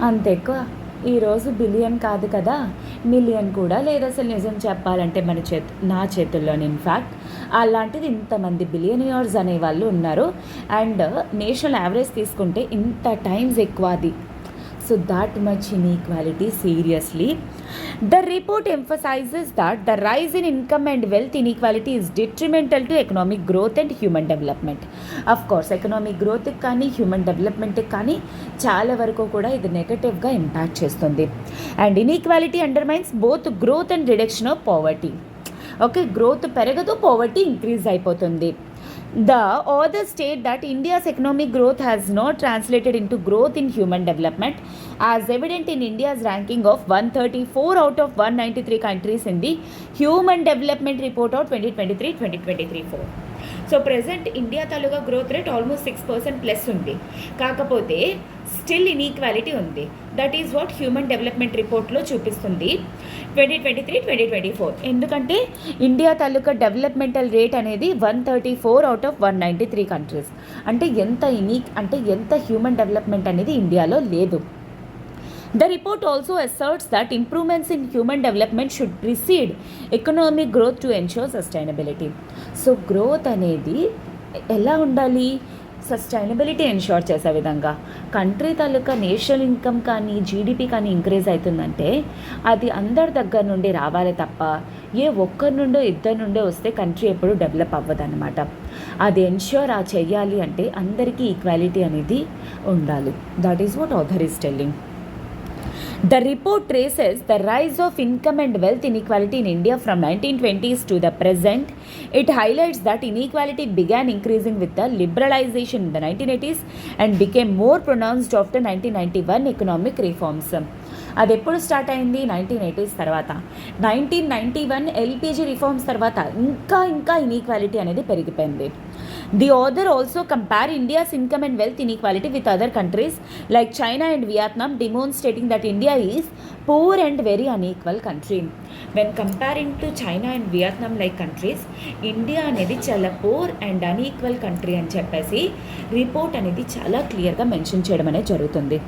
అంత ఎక్కువ. ఈరోజు బిలియన్ కాదు కదా, మిలియన్ కూడా లేదు అసలు నిజం చెప్పాలంటే నా చేతుల్లోనే. ఇన్ఫ్యాక్ట్ అలాంటిది ఇంతమంది బిలియనియర్స్ అనేవాళ్ళు ఉన్నారు. అండ్ నేషనల్ యావరేజ్ తీసుకుంటే ఇంత టైమ్స్ ఎక్కువ అది. So that much inequality, seriously. The report emphasizes that the rise in income and wealth inequality is detrimental to economic growth and human development. Of course, economic growth కానీ human development కానీ చాలా వరకు కూడా ఇది నెగటివ్గా impact చేస్తుంది. And inequality undermines both growth and reduction of poverty. Okay, growth పెరగదు, poverty increase అయిపోతుంది. The authors state that India's economic growth has not translated into growth in human development, as evident in India's ranking of 134 out of 193 countries in the Human Development Report of 2023-2024. So present India taluka growth rate almost 6% plus ఉంది, కాకపోతే still inequality ఉంది. That is what human development రిపోర్ట్లో చూపిస్తుంది 2023-2024. ఎందుకంటే India తాలూకా developmental rate అనేది 134 out of 193 countries. అంటే ఎంత human development అనేది ఇండియాలో లేదు. The report also asserts that improvements in human development should precede economic growth to ensure sustainability. So growth అనేది ఎలా ఉండాలి? సస్టైనబిలిటీ ఎన్ష్యూర్ చేసే విధంగా. కంట్రీ తాలూకా నేషనల్ ఇన్కమ్ కానీ జీడిపి కానీ ఇంక్రీజ్ అవుతుందంటే అది అందరి దగ్గర నుండి రావాలి తప్ప ఒక్కరి నుండో ఇద్దరి నుండో వస్తే కంట్రీ ఎప్పుడు డెవలప్ అవ్వదు అనమాట. అది ఎన్ష్యూర్ చెయ్యాలి అంటే అందరికీ ఈక్వాలిటీ అనేది ఉండాలి. That is what author is telling. The report traces the rise of income and wealth inequality in India from 1920s to the present. It highlights that inequality began increasing with the liberalization in the 1980s and became more pronounced after 1991 economic reforms. అది ఎప్పుడు start అయింది? 1980s తర్వాత. 1991 LPG reforms తర్వాత ఇంకా inequality అనేది పెరిగిపోయింది. The author also compare India's income and wealth inequality with other countries like China and Vietnam, demonstrating that India is poor and very unequal country. When comparing to China and Vietnam like countries, India అనేది చాలా poor and unequal country అని చెప్పేసి report అనేది చాలా క్లియర్గా mention చేయడం అనేది జరుగుతుంది.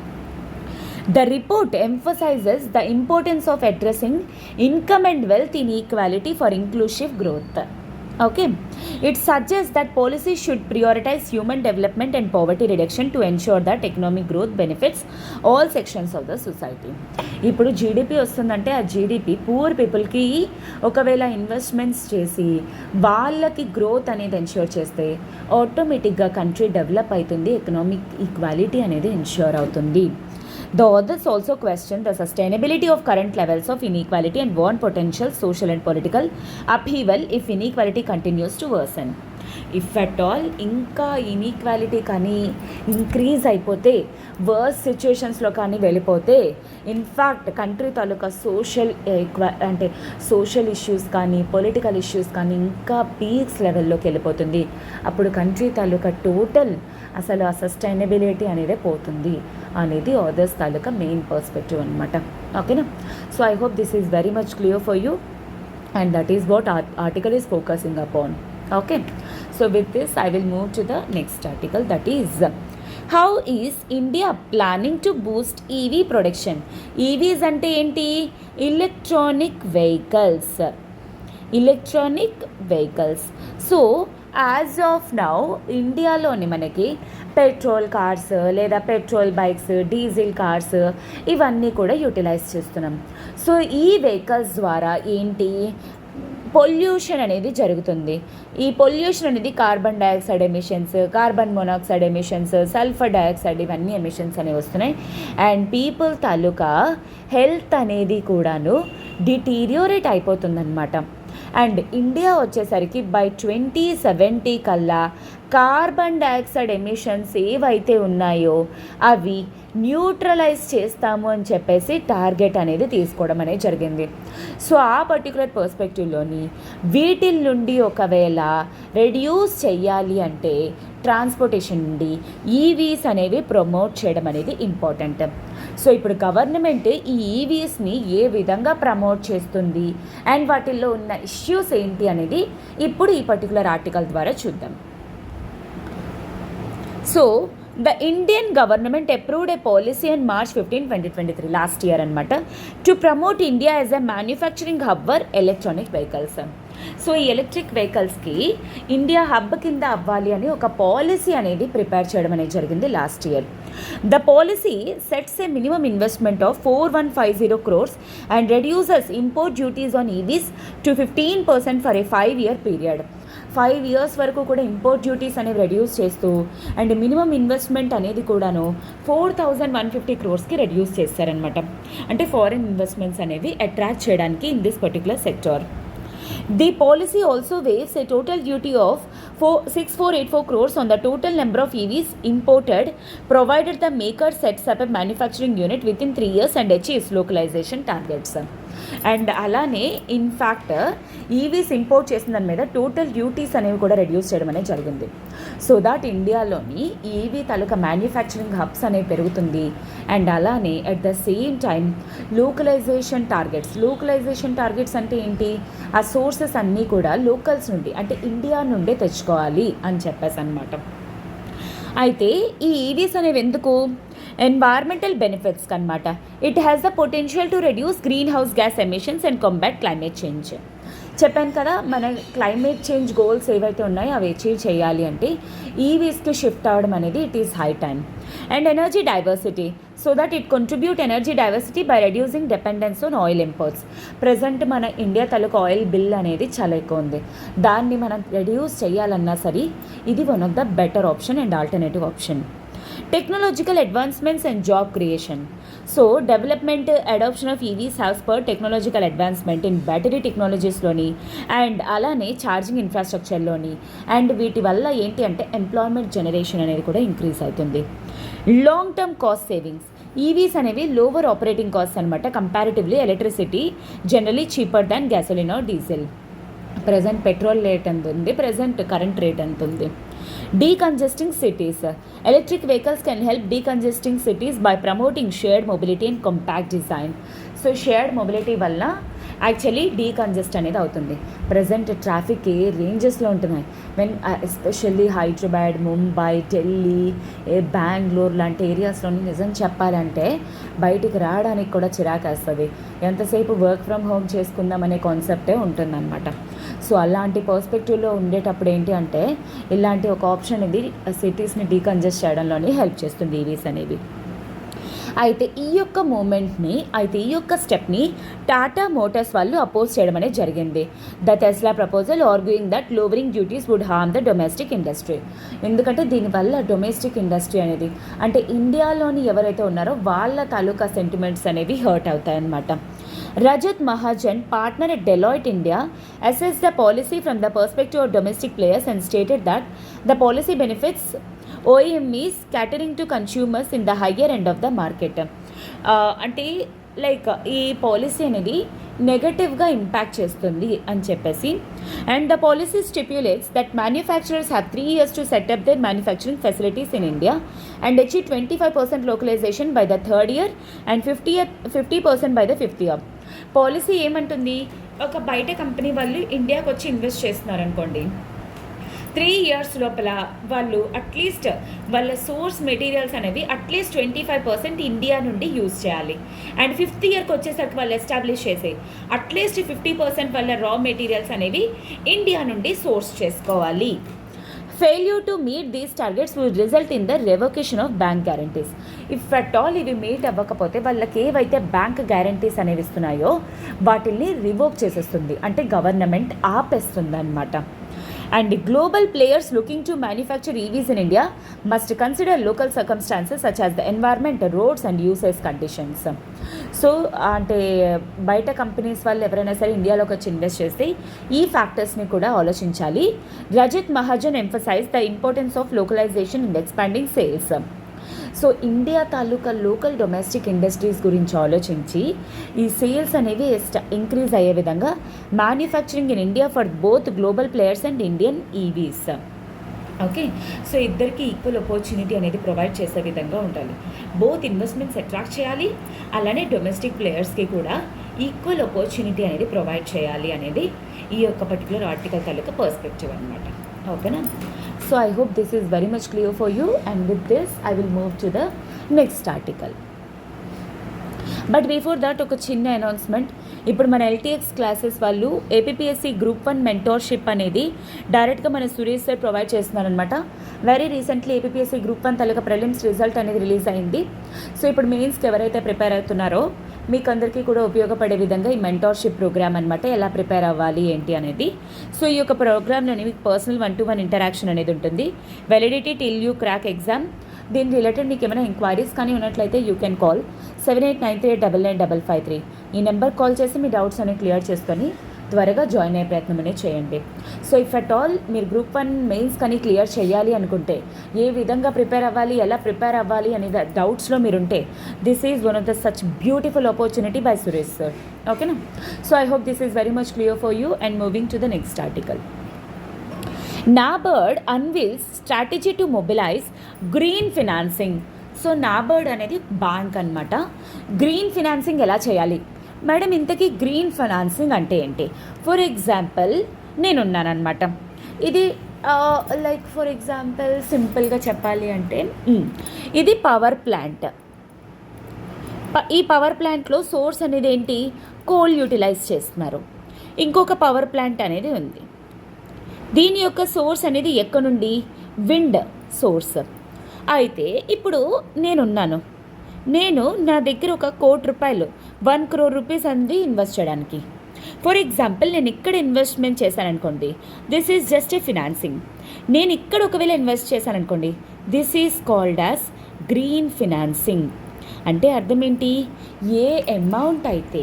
The report emphasizes the importance of addressing income and wealth inequality for inclusive growth. Okay, it suggests that policies should prioritize human development and poverty reduction to ensure that economic growth benefits all sections of the society. ఇప్పుడు GDP వస్తుందంటే ఆ GDP poor పీపుల్కి ఒకవేళ investments చేసి వాళ్ళకి growth అనేది ensure చేస్తే ఆటోమేటిక్గా కంట్రీ డెవలప్ అవుతుంది, ఎకనామిక్ ఈక్వాలిటీ అనేది ఎన్ష్యూర్ అవుతుంది. The authors also question the sustainability of current levels of inequality and warn potential social and political upheaval if inequality continues to worsen. If at all ఇంకా inequality కానీ increase అయిపోతే, verse సిచ్యుయేషన్స్లో కానీ వెళ్ళిపోతే, in fact country తాలూకా social issues కానీ political issues కానీ ఇంకా peaks లెవెల్లోకి వెళ్ళిపోతుంది. అప్పుడు కంట్రీ తాలూకా టోటల్ అసలు ఆ సస్టైనబిలిటీ అనేదే పోతుంది అనేది ఆథర్స్ తాలూకా మెయిన్ పర్స్పెక్టివ్ అనమాట. ఓకేనా? So I hope this is very much clear for you and that is what article is focusing upon. Okay, so with this I will move to the next article, that is how is India planning to boost EV production. EVs ante enti? electronic vehicles. So as of now ఇండియాలోని మనకి petrol cars లేదా petrol bikes, diesel cars ఇవన్నీ కూడా utilise చేస్తున్నాం. So ఈ vehicles ద్వారా ఏంటి pollution అనేది జరుగుతుంది. ఈ పొల్యూషన్ అనేది carbon dioxide emissions, carbon monoxide emissions, sulphur dioxide ఇవన్నీ ఎమిషన్స్ అనేవి వస్తున్నాయి. అండ్ పీపుల్ తాలూకా హెల్త్ అనేది కూడాను డిటీరియోరేట్ అయిపోతుందన్నమాట. అండ్ ఇండియా వచ్చేసరికి బై 2070 కల్లా కార్బన్ డైఆక్సైడ్ ఎమిషన్స్ ఏవైతే ఉన్నాయో అవి న్యూట్రలైజ్ చేస్తాము అని చెప్పేసి టార్గెట్ అనేది తీసుకోవడం అనేది జరిగింది. సో ఆ పర్టికులర్ పర్స్పెక్టివ్లోని వీటి నుండి ఒకవేళ రెడ్యూస్ చేయాలి అంటే ట్రాన్స్పోర్టేషన్ నుండి ఈవీస్ అనేవి ప్రమోట్ చేయడం అనేది ఇంపార్టెంట్. సో ఇప్పుడు గవర్నమెంట్ ఈ ఈవీస్ని ఏ విధంగా ప్రమోట్ చేస్తుంది అండ్ వాటిల్లో ఉన్న ఇష్యూస్ ఏంటి అనేది ఇప్పుడు ఈ పర్టికులర్ ఆర్టికల్ ద్వారా చూద్దాం. So the Indian government approved a policy on March 15, 2023, last year అనమాట, to promote India as a manufacturing hub for electronic vehicles. So ఈ ఎలక్ట్రిక్ వెహికల్స్కి ఇండియా హబ్ కింద అవ్వాలి అని ఒక పాలసీ అనేది ప్రిపేర్ చేయడం అనేది జరిగింది last year. The policy sets A minimum investment of 4150 crores and reduces import duties on EVs to 15% for a 5-year period. 5 years వరకు కూడా ఇంపోర్ట్ డ్యూటీస్ అనేవి రెడ్యూస్ చేస్తూ అండ్ మినిమం ఇన్వెస్ట్మెంట్ అనేది కూడాను 4150 crores రెడ్యూస్ చేస్తారనమాట. అంటే ఫారిన్ ఇన్వెస్ట్మెంట్స్ అనేవి attract చేయడానికి in this particular sector. The policy also waives a total duty of 6484 crores on the total number of EVs imported, provided the maker sets up a manufacturing unit within 3 years and achieves localization targets. And అలానే in fact EVs import చేసిన దాని మీద total duties అనేవి కూడా reduce చేయడం అనేది జరిగింది. So that ఇండియాలోని ఈవీ తాలూకా మ్యానుఫ్యాక్చరింగ్ హబ్స్ అనేవి పెరుగుతుంది. అండ్ అలానే at the same time localisation targets అంటే ఏంటి, ఆ సోర్సెస్ అన్నీ కూడా లోకల్స్ నుండి అంటే ఇండియా నుండే తెచ్చుకోవాలి అని చెప్పేసి అనమాట. అయితే ఈ ఈవీస్ అనేవి ఎందుకు, ఎన్వైర్మెంటల్ బెనిఫిట్స్ అనమాట. It has the potential to reduce greenhouse gas emissions and combat climate change. చెప్పాను కదా, మన క్లైమేట్ చేంజ్ గోల్స్ ఏవైతే ఉన్నాయో అవి అచీవ్ చేయాలి అంటే ఈవీస్కి షిఫ్ట్ అవ్వడం అనేది it is high time. And energy diversity, so that it contribute energy diversity by reducing dependence on oil imports. Present మన ఇండియా తాలూకు ఆయిల్ బిల్ అనేది చాలా ఎక్కువ ఉంది. దాన్ని మనం రెడ్యూస్ చేయాలన్నా సరే ఇది one of the better option and alternative option. Technological advancements and job creation. So development adoption of EVs have spur technological advancement in battery టెక్నాలజీస్లోని అండ్ అలానే ఛార్జింగ్ ఇన్ఫ్రాస్ట్రక్చర్లోని. అండ్ వీటి వల్ల ఏంటి అంటే ఎంప్లాయ్మెంట్ జనరేషన్ అనేది కూడా ఇంక్రీజ్ అవుతుంది. Long term cost savings. EVs అనేవి లోవర్ ఆపరేటింగ్ కాస్ట్ అనమాట. Comparatively electricity generally cheaper than gasoline or diesel. Present petrol rate ఎంత ఉంది, ప్రజెంట్ కరెంట్ రేట్ ఎంత ఉంది. Decongesting cities. Electric vehicles can help decongesting cities by promoting shared mobility and compact design. So shared mobility వల్ల actually decongest అనేది అవుతుంది. Present traffic ఏ రేంజెస్లో ఉంటున్నాయి. ఎస్పెషల్లీ హైదరాబాద్, ముంబై, ఢిల్లీ, బెంగళూరు లాంటి ఏరియాస్లోని నిజం చెప్పాలంటే బయటికి రావడానికి కూడా చిరాకేస్తుంది. ఎంతసేపు వర్క్ ఫ్రమ్ హోమ్ చేసుకుందామనే కాన్సెప్టే ఉంటుందన్నమాట. సో అలాంటి పర్స్పెక్టివ్లో ఉండేటప్పుడు ఏంటి అంటే ఇలాంటి ఒక ఆప్షన్ ఇది సిటీస్ని డీకంజెస్ట్ చేయడంలోనే హెల్ప్ చేస్తుంది ఈవీస్ అనేవి. అయితే ఈ యొక్క స్టెప్ని టాటా మోటార్స్ వాళ్ళు అపోజ్ చేయడం అనేది జరిగింది. The Tesla proposal arguing that lowering duties would harm the domestic industry. ఎందుకంటే దీనివల్ల డొమెస్టిక్ ఇండస్ట్రీ అనేది అంటే ఇండియాలోని ఎవరైతే ఉన్నారో వాళ్ళ తాలూకా సెంటిమెంట్స్ అనేవి hurt అవుతాయన్నమాట. Rajat Mahajan, partner at Deloitte India, assessed the policy from the perspective of domestic players and stated that the policy benefits OEMs catering to consumers in the higher end of the market. అంటే like ఈ policy అనేది నెగటివ్గా impact చేస్తుంది అని చెప్పేసి. And the policy stipulates that manufacturers have 3 years to set up their manufacturing facilities in India and achieve 25% localization by the 3rd year and 50% by the 5th year. Policy ఏమంటుంది, ఒక బయట company వాళ్ళు ఇండియాకి వచ్చి invest చేస్తున్నారనుకోండి, 3 years లోపల వాళ్ళు at least వాళ్ళ source materials అనేవి అట్లీస్ట్ 25% ఇండియా నుండి యూజ్ చేయాలి. అండ్ 5th yearకి వచ్చేసరికి వాళ్ళు ఎస్టాబ్లిష్ చేసే అట్లీస్ట్ 50% వాళ్ళ రా మెటీరియల్స్ అనేవి ఇండియా నుండి సోర్స్ చేసుకోవాలి. Failure to meet these targets will result in the revocation of bank guarantees. If at all ఇవి మీట్ అవ్వకపోతే వాళ్ళకి ఏవైతే బ్యాంక్ గ్యారంటీస్ అనేవి ఇస్తున్నాయో వాటిని రివోక్ చేసేస్తుంది, అంటే గవర్నమెంట్ ఆపేస్తుంది అన్నమాట. And global players looking to manufacture EVs in India must consider local circumstances such as the environment, roads and usage conditions. So అంటే బయట కంపెనీస్ వాళ్ళు ఎవరైనా సరే ఇండియాలోకి వచ్చి ఇన్వెస్ట్ చేస్తే ఈ ఫ్యాక్టర్స్ని కూడా ఆలోచించాలి. Rajat Mahajan emphasise the importance of localisation in expanding sales. So India తాలూకా లోకల్ డొమెస్టిక్ ఇండస్ట్రీస్ గురించి ఆలోచించి ఈ సేల్స్ అనేవి ఇంక్రీజ్ అయ్యే విధంగా manufacturing in India for both global players and Indian EVs. Okay, so ఇద్దరికి ఈక్వల్ ఆపర్చునిటీ అనేది ప్రొవైడ్ చేసే విధంగా ఉండాలి. బోత్ ఇన్వెస్ట్మెంట్స్ అట్రాక్ట్ చేయాలి, అలానే డొమెస్టిక్ ప్లేయర్స్కి కూడా ఈక్వల్ ఆపర్చునిటీ అనేది ప్రొవైడ్ చేయాలి అనేది ఈ యొక్క పర్టికులర్ ఆర్టికల్ తాలూకా పర్స్పెక్టివ్ అనమాట. ఓకేనా? So I hope this is very much clear for you, and with this I will move to the next article. But before that ఒక చిన్న అనౌన్స్మెంట్. ఇప్పుడు మన LTX క్లాసెస్ వాళ్ళు APPSC Group 1 మెంటర్షిప్ అనేది డైరెక్ట్గా మన సురేష్ సార్ ప్రొవైడ్ చేస్తున్నారనమాట. Very recently APPSC Group 1 తాలూకా prelims result అనేది రిలీజ్ అయింది. సో ఇప్పుడు మెయిన్స్కి ఎవరైతే ప్రిపేర్ అవుతున్నారో మీకు అందరికీ కూడా ఉపయోగపడే విధంగా ఈ మెంటర్షిప్ ప్రోగ్రామ్ అనమాట, ఎలా ప్రిపేర్ అవ్వాలి ఏంటి అనేది. సో ఈ యొక్క ప్రోగ్రామ్లోని మీకు పర్సనల్ 1-to-1 ఇంటరాక్షన్ అనేది ఉంటుంది. Validity till you crack exam. దీని రిలేటెడ్ మీకు ఏమైనా ఎంక్వైరీస్ కానీ ఉన్నట్లయితే యూ కెన్ కాల్ 7893899553. ఈ నెంబర్ కాల్ చేసి మీ డౌట్స్ అనేవి క్లియర్ చేసుకొని త్వరగా జాయిన్ అయ్యే ప్రయత్నం అనేది చేయండి. సో ఇఫ్ అట్ ఆల్ మీరు గ్రూప్ 1 మెయిన్స్ కానీ క్లియర్ చేయాలి అనుకుంటే, ఏ విధంగా ప్రిపేర్ అవ్వాలి, ఎలా ప్రిపేర్ అవ్వాలి అనే డౌట్స్లో మీరుంటే, this is one of the such beautiful opportunity by Suresh sir. ఓకేనా? So I hope this is very much clear for you. And moving to the next article. NABARD unveils strategy to mobilize green financing. So NABARD అనేది bank అనమాట. Green financing ఎలా చేయాలి madam? ఇంతకీ green financing అంటే ఏంటి? For example నేనున్నానమాట. ఇది like for example సింపుల్గా చెప్పాలి అంటే, ఇది పవర్ ప్లాంట్. ఈ పవర్ ప్లాంట్లో సోర్స్ అనేది ఏంటి? కోల్ యూటిలైజ్ చేస్తున్నారు. ఇంకొక పవర్ ప్లాంట్ అనేది ఉంది. దీని యొక్క సోర్స్ అనేది ఎక్కడి నుండి? Wind source. అయితే ఇప్పుడు నేను నా దగ్గర ఒక ₹1,00,00,000 1 crore రూపీస్ అంది ఇన్వెస్ట్ చేయడానికి. ఫర్ ఎగ్జాంపుల్ నేను ఇక్కడ ఇన్వెస్ట్మెంట్ చేశాననుకోండి, this is just a financing. నేను ఇక్కడ ఒకవేళ ఇన్వెస్ట్ చేశాననుకోండి, this is called as green financing. అంటే అర్థం ఏంటి? ఏ అమౌంట్ అయితే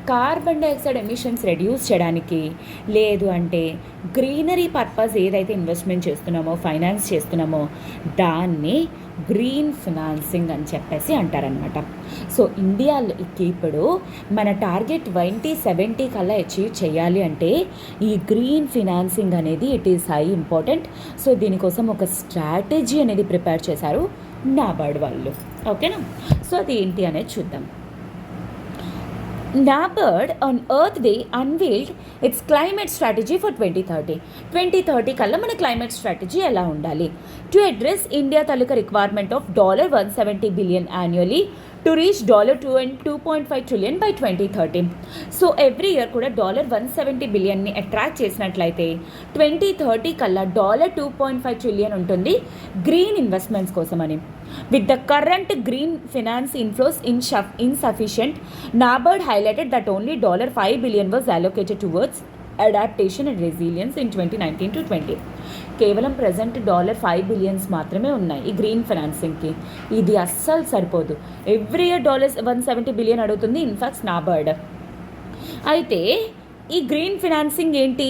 కార్బన్ డైఆక్సైడ్ ఎమిషన్స్ రెడ్యూస్ చేయడానికి, లేదు అంటే గ్రీనరీ పర్పస్ ఏదైతే ఇన్వెస్ట్మెంట్ చేస్తున్నామో, ఫైనాన్స్ చేస్తున్నామో, దాన్ని గ్రీన్ ఫినాన్సింగ్ అని చెప్పేసి అంటారనమాట. సో ఇండియాకి ఇప్పుడు మన టార్గెట్ 2070 కల్లా అచీవ్ చేయాలి అంటే ఈ గ్రీన్ ఫినాన్సింగ్ అనేది it is high important. So దీనికోసం ఒక స్ట్రాటజీ అనేది ప్రిపేర్ చేశారు NABARD వాళ్ళు. ఓకేనా? సో అది ఏంటి అనేది చూద్దాం. NABARD on Earth Day unveiled its climate strategy for 2030. 2030 కల్లా మన క్లైమేట్ స్ట్రాటజీ ఎలా ఉండాలి? To address India taluka requirement of $170 billion annually to reach $2.5 trillion by 2030. So every year కూడా $170 billion అట్రాక్ట్ చేసినట్లయితే 2030 కల్లా $2.5 trillion ఉంటుంది గ్రీన్ ఇన్వెస్ట్మెంట్స్ కోసమని. With the current green finance inflows insufficient, NABARD highlighted that only $5 billion was allocated towards adaptation and resilience in 2019 to 20. కేవలం present $5 billion మాత్రమే ఉన్నాయి ఈ green ఫైనాన్సింగ్కి. ఇది అస్సలు సరిపోదు. ఎవ్రీ ఇయర్ $170 billion అడుగుతుంది ఇన్ఫాక్ట్ NABARD. అయితే ఈ గ్రీన్ ఫినాన్సింగ్ ఏంటి?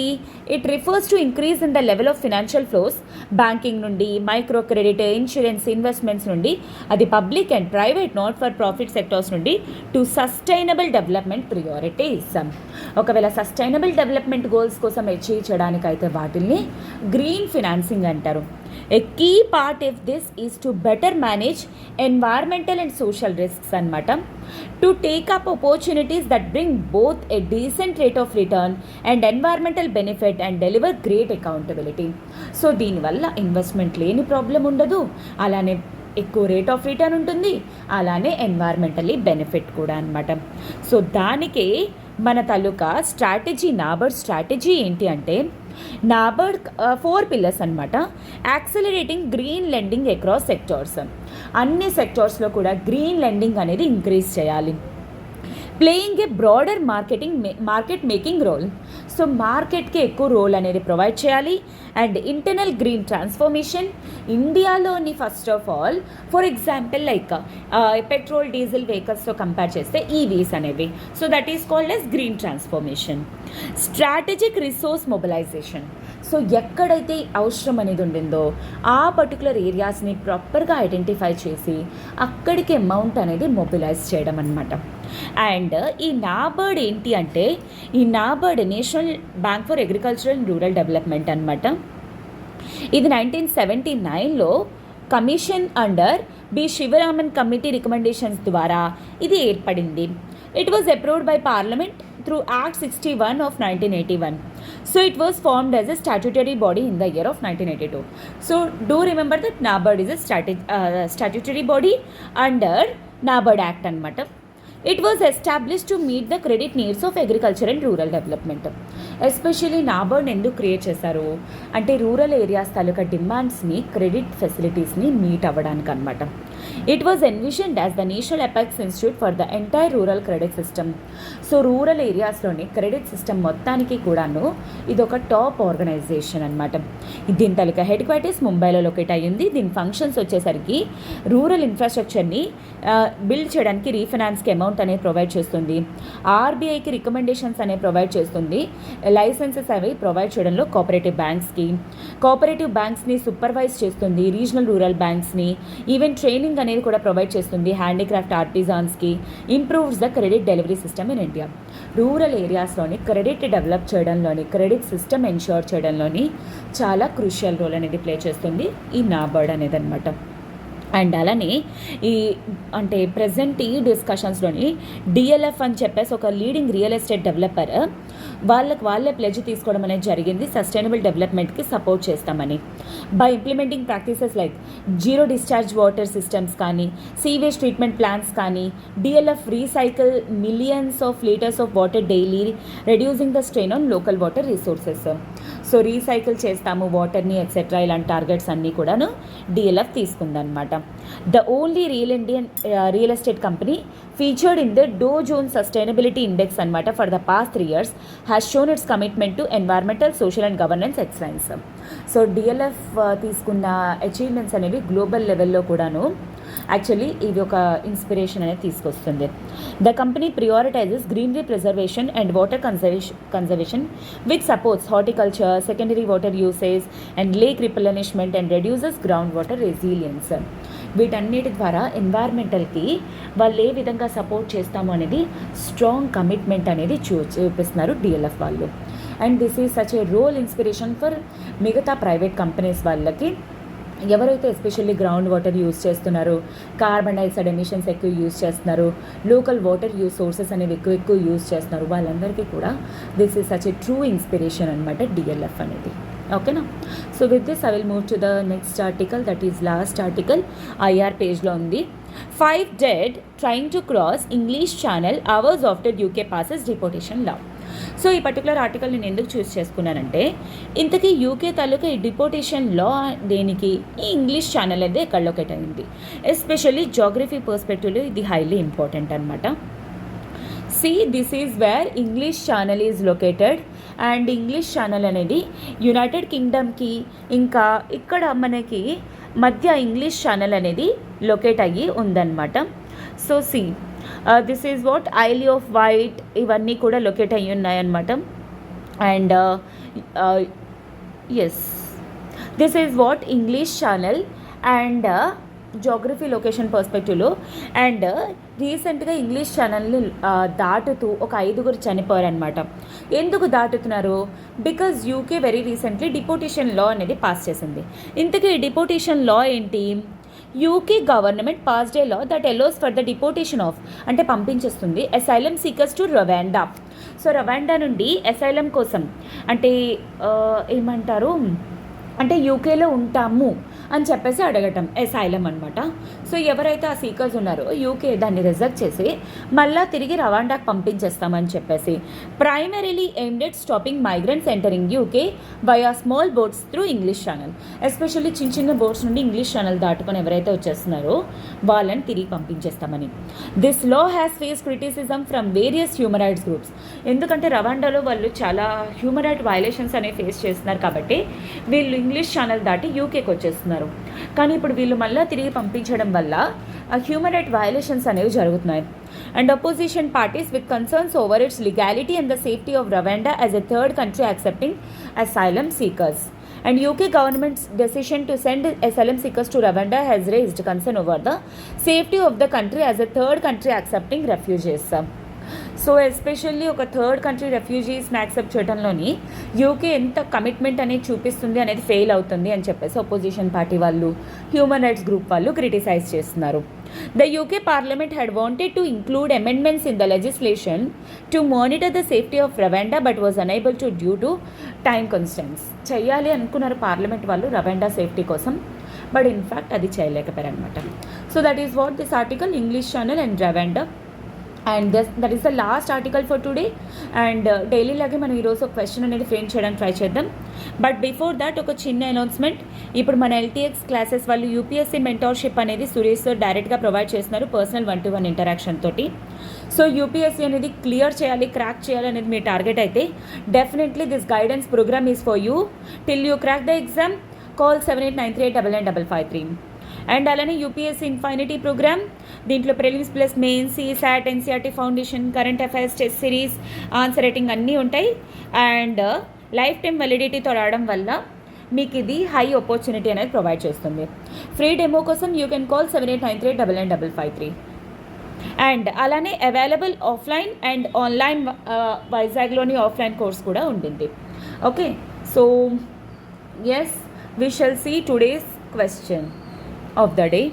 It refers to increase in the level of financial flows banking నుండి, మైక్రో క్రెడిట్, ఇన్సూరెన్స్, ఇన్వెస్ట్మెంట్స్ నుండి, అది public and private not for profit sectors నుండి టు సస్టైనబుల్ డెవలప్మెంట్ ప్రియారిటీస్. ఒకవేళ sustainable development goals కోసం achieve చేయడానికైతే వాటిల్ని green financing అంటారు. A key part of this is to better manage environmental and social risks అనమాట. To take up opportunities that bring both a decent rate of return and environmental benefit and deliver great accountability. So దీనివల్ల investment లేని problem ఉండదు, అలానే ఎక్కువ rate of return ఉంటుంది, అలానే ఎన్వైర్మెంటల్లీ benefit కూడా అనమాట. సో దానికి మన తాలూకా స్ట్రాటజీ, NABARD స్ట్రాటజీ ఏంటి అంటే, NABARD 4 pillars అనమాట. Accelerating green lending across sectors. అన్ని సెక్టార్స్లో కూడా గ్రీన్ లెండింగ్ అనేది ఇంక్రీజ్ చేయాలి. Playing a broader market making role. So మార్కెట్కి ఎక్కువ రోల్ అనేది ప్రొవైడ్ చేయాలి. And internal green transformation. ఇండియాలోని first of all for example like petrol diesel వెహికల్స్తో కంపేర్ చేస్తే ఈవీస్ అనేవి. So that is called as green transformation. Strategic resource mobilization. So ఎక్కడైతే అవసరం అనేది ఉండిందో ఆ పర్టికులర్ ఏరియాస్ని ప్రాపర్గా ఐడెంటిఫై చేసి అక్కడికి అమౌంట్ అనేది మొబిలైజ్ చేయడం అనమాట. అండ్ ఈ NABARD ఏంటి అంటే, ఈ NABARD national bank for agricultural and rural development అనమాట. ఇది 1979లో commission under B Sivaraman committee recommendations ద్వారా ఇది ఏర్పడింది. It was approved by parliament through Act 61 of 1981. So it was formed as a statutory body in the year of 1982. So do remember that NABARD is a statutory body under NABARD Act anamata. It was established to meet the credit needs of agriculture and rural development. Especially NABARD ఎందుకు create చేశారు అంటే rural areas తాలూకా డిమాండ్స్ని, credit ఫెసిలిటీస్ని meet అవ్వడానికి అనమాట. It was envisioned as the national apex institute for the entire rural credit system. So rural ఏరియాస్లోని credit system మొత్తానికి కూడాను ఇది ఒక టాప్ ఆర్గనైజేషన్ అనమాట. దీని తాలూకా హెడ్ క్వార్టర్స్ ముంబైలో లొకేట్ అయ్యింది. దీని ఫంక్షన్స్ వచ్చేసరికి రూరల్ ఇన్ఫ్రాస్ట్రక్చర్ని బిల్డ్ చేయడానికి రీఫైనాన్స్కి అమౌంట్ అమౌంట్ అనేది ప్రొవైడ్ చేస్తుంది. ఆర్బీఐకి రికమెండేషన్స్ అనేవి ప్రొవైడ్ చేస్తుంది. లైసెన్సెస్ అవి ప్రొవైడ్ చేయడంలో కోఆపరేటివ్ బ్యాంక్స్ని సూపర్వైజ్ చేస్తుంది. రీజనల్ రూరల్ బ్యాంక్స్ని ఈవెన్ ట్రైనింగ్ అనేది కూడా ప్రొవైడ్ చేస్తుంది. హ్యాండీక్రాఫ్ట్ ఆర్టిజాన్స్కి improves the credit delivery system in India. Rural ఏరియాస్లోని క్రెడిట్ డెవలప్ చేయడంలోని, క్రెడిట్ సిస్టమ్ ఎన్ష్యూర్ చేయడంలోని చాలా క్రూషియల్ రోల్ అనేది ప్లే చేస్తుంది ఈ నాబార్డ్ అనేది అనమాట. అండ్ అలానే అంటే ప్రజెంట్ ఈ డిస్కషన్స్లోని డిఎల్ఎఫ్ అని చెప్పేసి ఒక లీడింగ్ రియల్ ఎస్టేట్ డెవలపర్ వాళ్ళే ప్లెడ్జ్ తీసుకోవడం అనేది జరిగింది. సస్టైనబుల్ డెవలప్మెంట్కి సపోర్ట్ చేస్తామని by implementing practices like zero discharge water systems కానీ, సీవేజ్ ట్రీట్మెంట్ ప్లాంట్స్ కానీ, DLF recycle millions of litres of water daily, reducing the strain on local water resources. So recycle చేస్తాము వాటర్ని etcetera ఇలాంటి targets అన్నీ కూడాను DLF తీసుకుందనమాట. The only real estate company featured in the Dow Jones sustainability index అనమాట for the past 3 years has shown its commitment to environmental, social and governance excellence. So DLF తీసుకున్న achievements అనేవి global లెవెల్లో కూడాను actually ఇది ఒక inspiration అనేది తీసుకొస్తుంది. The company prioritises greenery preservation and water conservation which supports horticulture, secondary water usage and lake replenishment and reduces ground water resilience. వీటన్నిటి ద్వారా ఎన్వైర్మెంటల్కి వాళ్ళు ఏ విధంగా సపోర్ట్ చేస్తాము అనేది స్ట్రాంగ్ కమిట్మెంట్ అనేది చూపిస్తున్నారు డిఎల్ఎఫ్ వాళ్ళు. And this is such a role inspiration for మిగతా ప్రైవేట్ కంపెనీస్ వాళ్ళకి ఎవరైతే ఎస్పెషల్లీ గ్రౌండ్ వాటర్ యూజ్ చేస్తున్నారు, కార్బన్ డైఆక్సైడ్ ఎమిషన్స్ ఎక్కువ యూజ్ చేస్తున్నారు, లోకల్ వాటర్ సోర్సెస్ అనేవి ఎక్కువ యూజ్ చేస్తున్నారు, వాళ్ళందరికీ కూడా this is such a true inspiration అనమాట డిఎల్ఎఫ్ అనేది. ఓకేనా? So with this I will move to the next article, that is last article. IR పేజ్లో ఉంది. 5 dead trying to cross English Channel hours after UK passes deportation law. So ఈ particular article నేను ఎందుకు చూస్ చేసుకున్నానంటే, ఇంతకీ UK తాలూకా ఈ deportation లా దేనికి, ఈ English channel అనేది ఎక్కడ లొకేట్ అయింది, ఎస్పెషల్లీ జాగ్రఫీ పర్స్పెక్టివ్లో ఇది హైలీ ఇంపార్టెంట్ అనమాట. This is where English channel is located. And English channel అనేది యునైటెడ్ కింగ్డమ్కి ఇంకా ఇక్కడ మనకి మధ్య ఇంగ్లీష్ ఛానల్ అనేది లొకేట్ అయ్యి ఉందన్నమాట. So this is what Isle of Wight ఇవన్నీ కూడా లొకేట్ అయ్యి ఉన్నాయన్నమాట. And yes, this is what English Channel and geography location పర్స్పెక్టివ్లో. అండ్ రీసెంట్గా ఇంగ్లీష్ ఛానల్ని దాటుతూ ఒక 5 చనిపోయారనమాట. ఎందుకు దాటుతున్నారు? Because UK very recently deportation law అనేది పాస్ చేసింది. ఇంతకీ డిపోటేషన్ లా ఏంటి? UK government passed a law that allows for the deportation of, అంటే పంపించేస్తుంది, asylum seekers to Rwanda. So Rwanda నుండి అసైలమ్ కోసం అంటే ఏమంటారు అంటే యూకేలో ఉంటాము అని చెప్పేసి అడగటం అసైలమ్ అనమాట. సో ఎవరైతే ఆ సీకర్స్ ఉన్నారో యూకే దాన్ని రిజెక్ట్ చేసి మళ్ళీ తిరిగి రవాండాకి పంపించేస్తామని చెప్పేసి primarily aimed at stopping migrants entering UK via small boats through English Channel. Especially చిన్న బోట్స్ నుండి ఇంగ్లీష్ ఛానల్ దాటుకొని ఎవరైతే వచ్చేస్తున్నారో వాళ్ళని తిరిగి పంపించేస్తామని. This law has face criticism from various human rights groups. ఎందుకంటే రవాండాలో వాళ్ళు చాలా హ్యూమన్ రైట్ వైలేషన్స్ అనేవి ఫేస్ చేస్తున్నారు కాబట్టి వీళ్ళు ఇంగ్లీష్ ఛానల్ దాటి యూకేకి వచ్చేస్తున్నారు. కానీ ఇప్పుడు వీళ్ళు మళ్ళీ తిరిగి పంపించడం వల్ల హ్యూమన్ రైట్ వయలేషన్స్ అనేవి జరుగుతున్నాయి. And opposition parties with concerns over it's legality and the safety of Rwanda as a third country accepting asylum seekers. And UK government's decision to send asylum seekers to Rwanda has raised concern over the safety of the country as a third country accepting refugees. So especially ఒక third country రెఫ్యూజీస్ని accept చేయడంలోని UK ఎంత commitment అనేది చూపిస్తుంది అనేది fail అవుతుంది అని చెప్పేసి అపోజిషన్ పార్టీ వాళ్ళు, హ్యూమన్ రైట్స్ గ్రూప్ వాళ్ళు క్రిటిసైజ్ చేస్తున్నారు. The UK parliament had wanted to include amendments in the legislation to monitor the safety of Rwanda but was unable to due to time constants. చేయాలి అనుకున్నారు parliament వాళ్ళు Rwanda safety కోసం, but in fact అది చేయలేకపోయారు అనమాట. So that is what this article, English Channel and Rwanda. And that is the last article for today. And daily లాగే మనం ఈరోజు ఒక క్వశ్చన్ అనేది ఫ్రేమ్ చేయడానికి ట్రై చేద్దాం. బట్ బిఫోర్ దాట్ ఒక చిన్న అనౌన్స్మెంట్. ఇప్పుడు మన LTX క్లాసెస్ వాళ్ళు UPSC మెంటర్షిప్ అనేది సురేష్ సార్ డైరెక్ట్గా ప్రొవైడ్ చేస్తున్నారు పర్సనల్ 1-to-1 ఇంటరాక్షన్ తోటి. సో UPSC అనేది క్లియర్ చేయాలి, క్రాక్ చేయాలి అనేది మీ టార్గెట్ అయితే definitely this guidance programme is for you. Till you crack the exam call 7893899553. And అలానే యూపీఎస్సీ ఇన్ఫైనిటీ ప్రోగ్రామ్, దీంట్లో ప్రిలిమ్స్ ప్లస్ మెయిన్స్, ఈసాట్, NCERT foundation, current affairs test series, answer writing అన్నీ ఉంటాయి. అండ్ లైఫ్ టైం వెలిడిటీతో రావడం వల్ల మీకు ఇది high opportunity అనేది ప్రొవైడ్ చేస్తుంది. ఫ్రీ డెమో కోసం యూ కెన్ కాల్ 7893995553. అండ్ అలానే అవైలబుల్ ఆఫ్లైన్ అండ్ ఆన్లైన్ వైజాగ్లోని ఆఫ్లైన్ కోర్స్ కూడా ఉంటుంది. Okay, so yes, we shall see today's question of the day.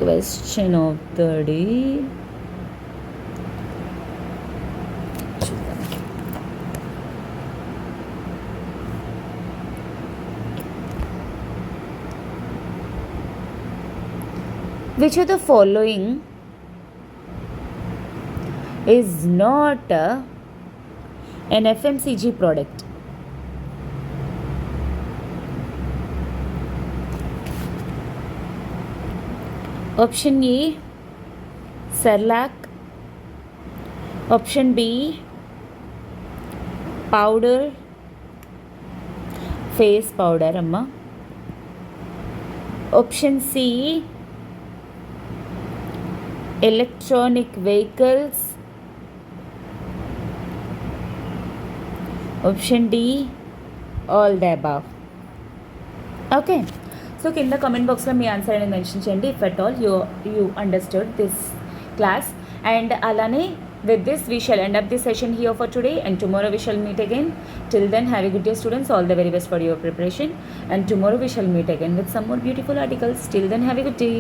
Question of the day. Which of the following is not an FMCG product? Option A, Cerelac. Option B, powder, face powder amma. Option C, electronic vehicles. Option D, all the above. Okay, so కింద comment బాక్స్లో మీ answer అనేది mention చేయండి if at all you understood this class. And అలానే with this we shall end up this session here for today, and tomorrow we shall meet again. Till then, have a good day students, all the very best for your preparation, and tomorrow we shall meet again with some more beautiful articles. Till then, have a good day.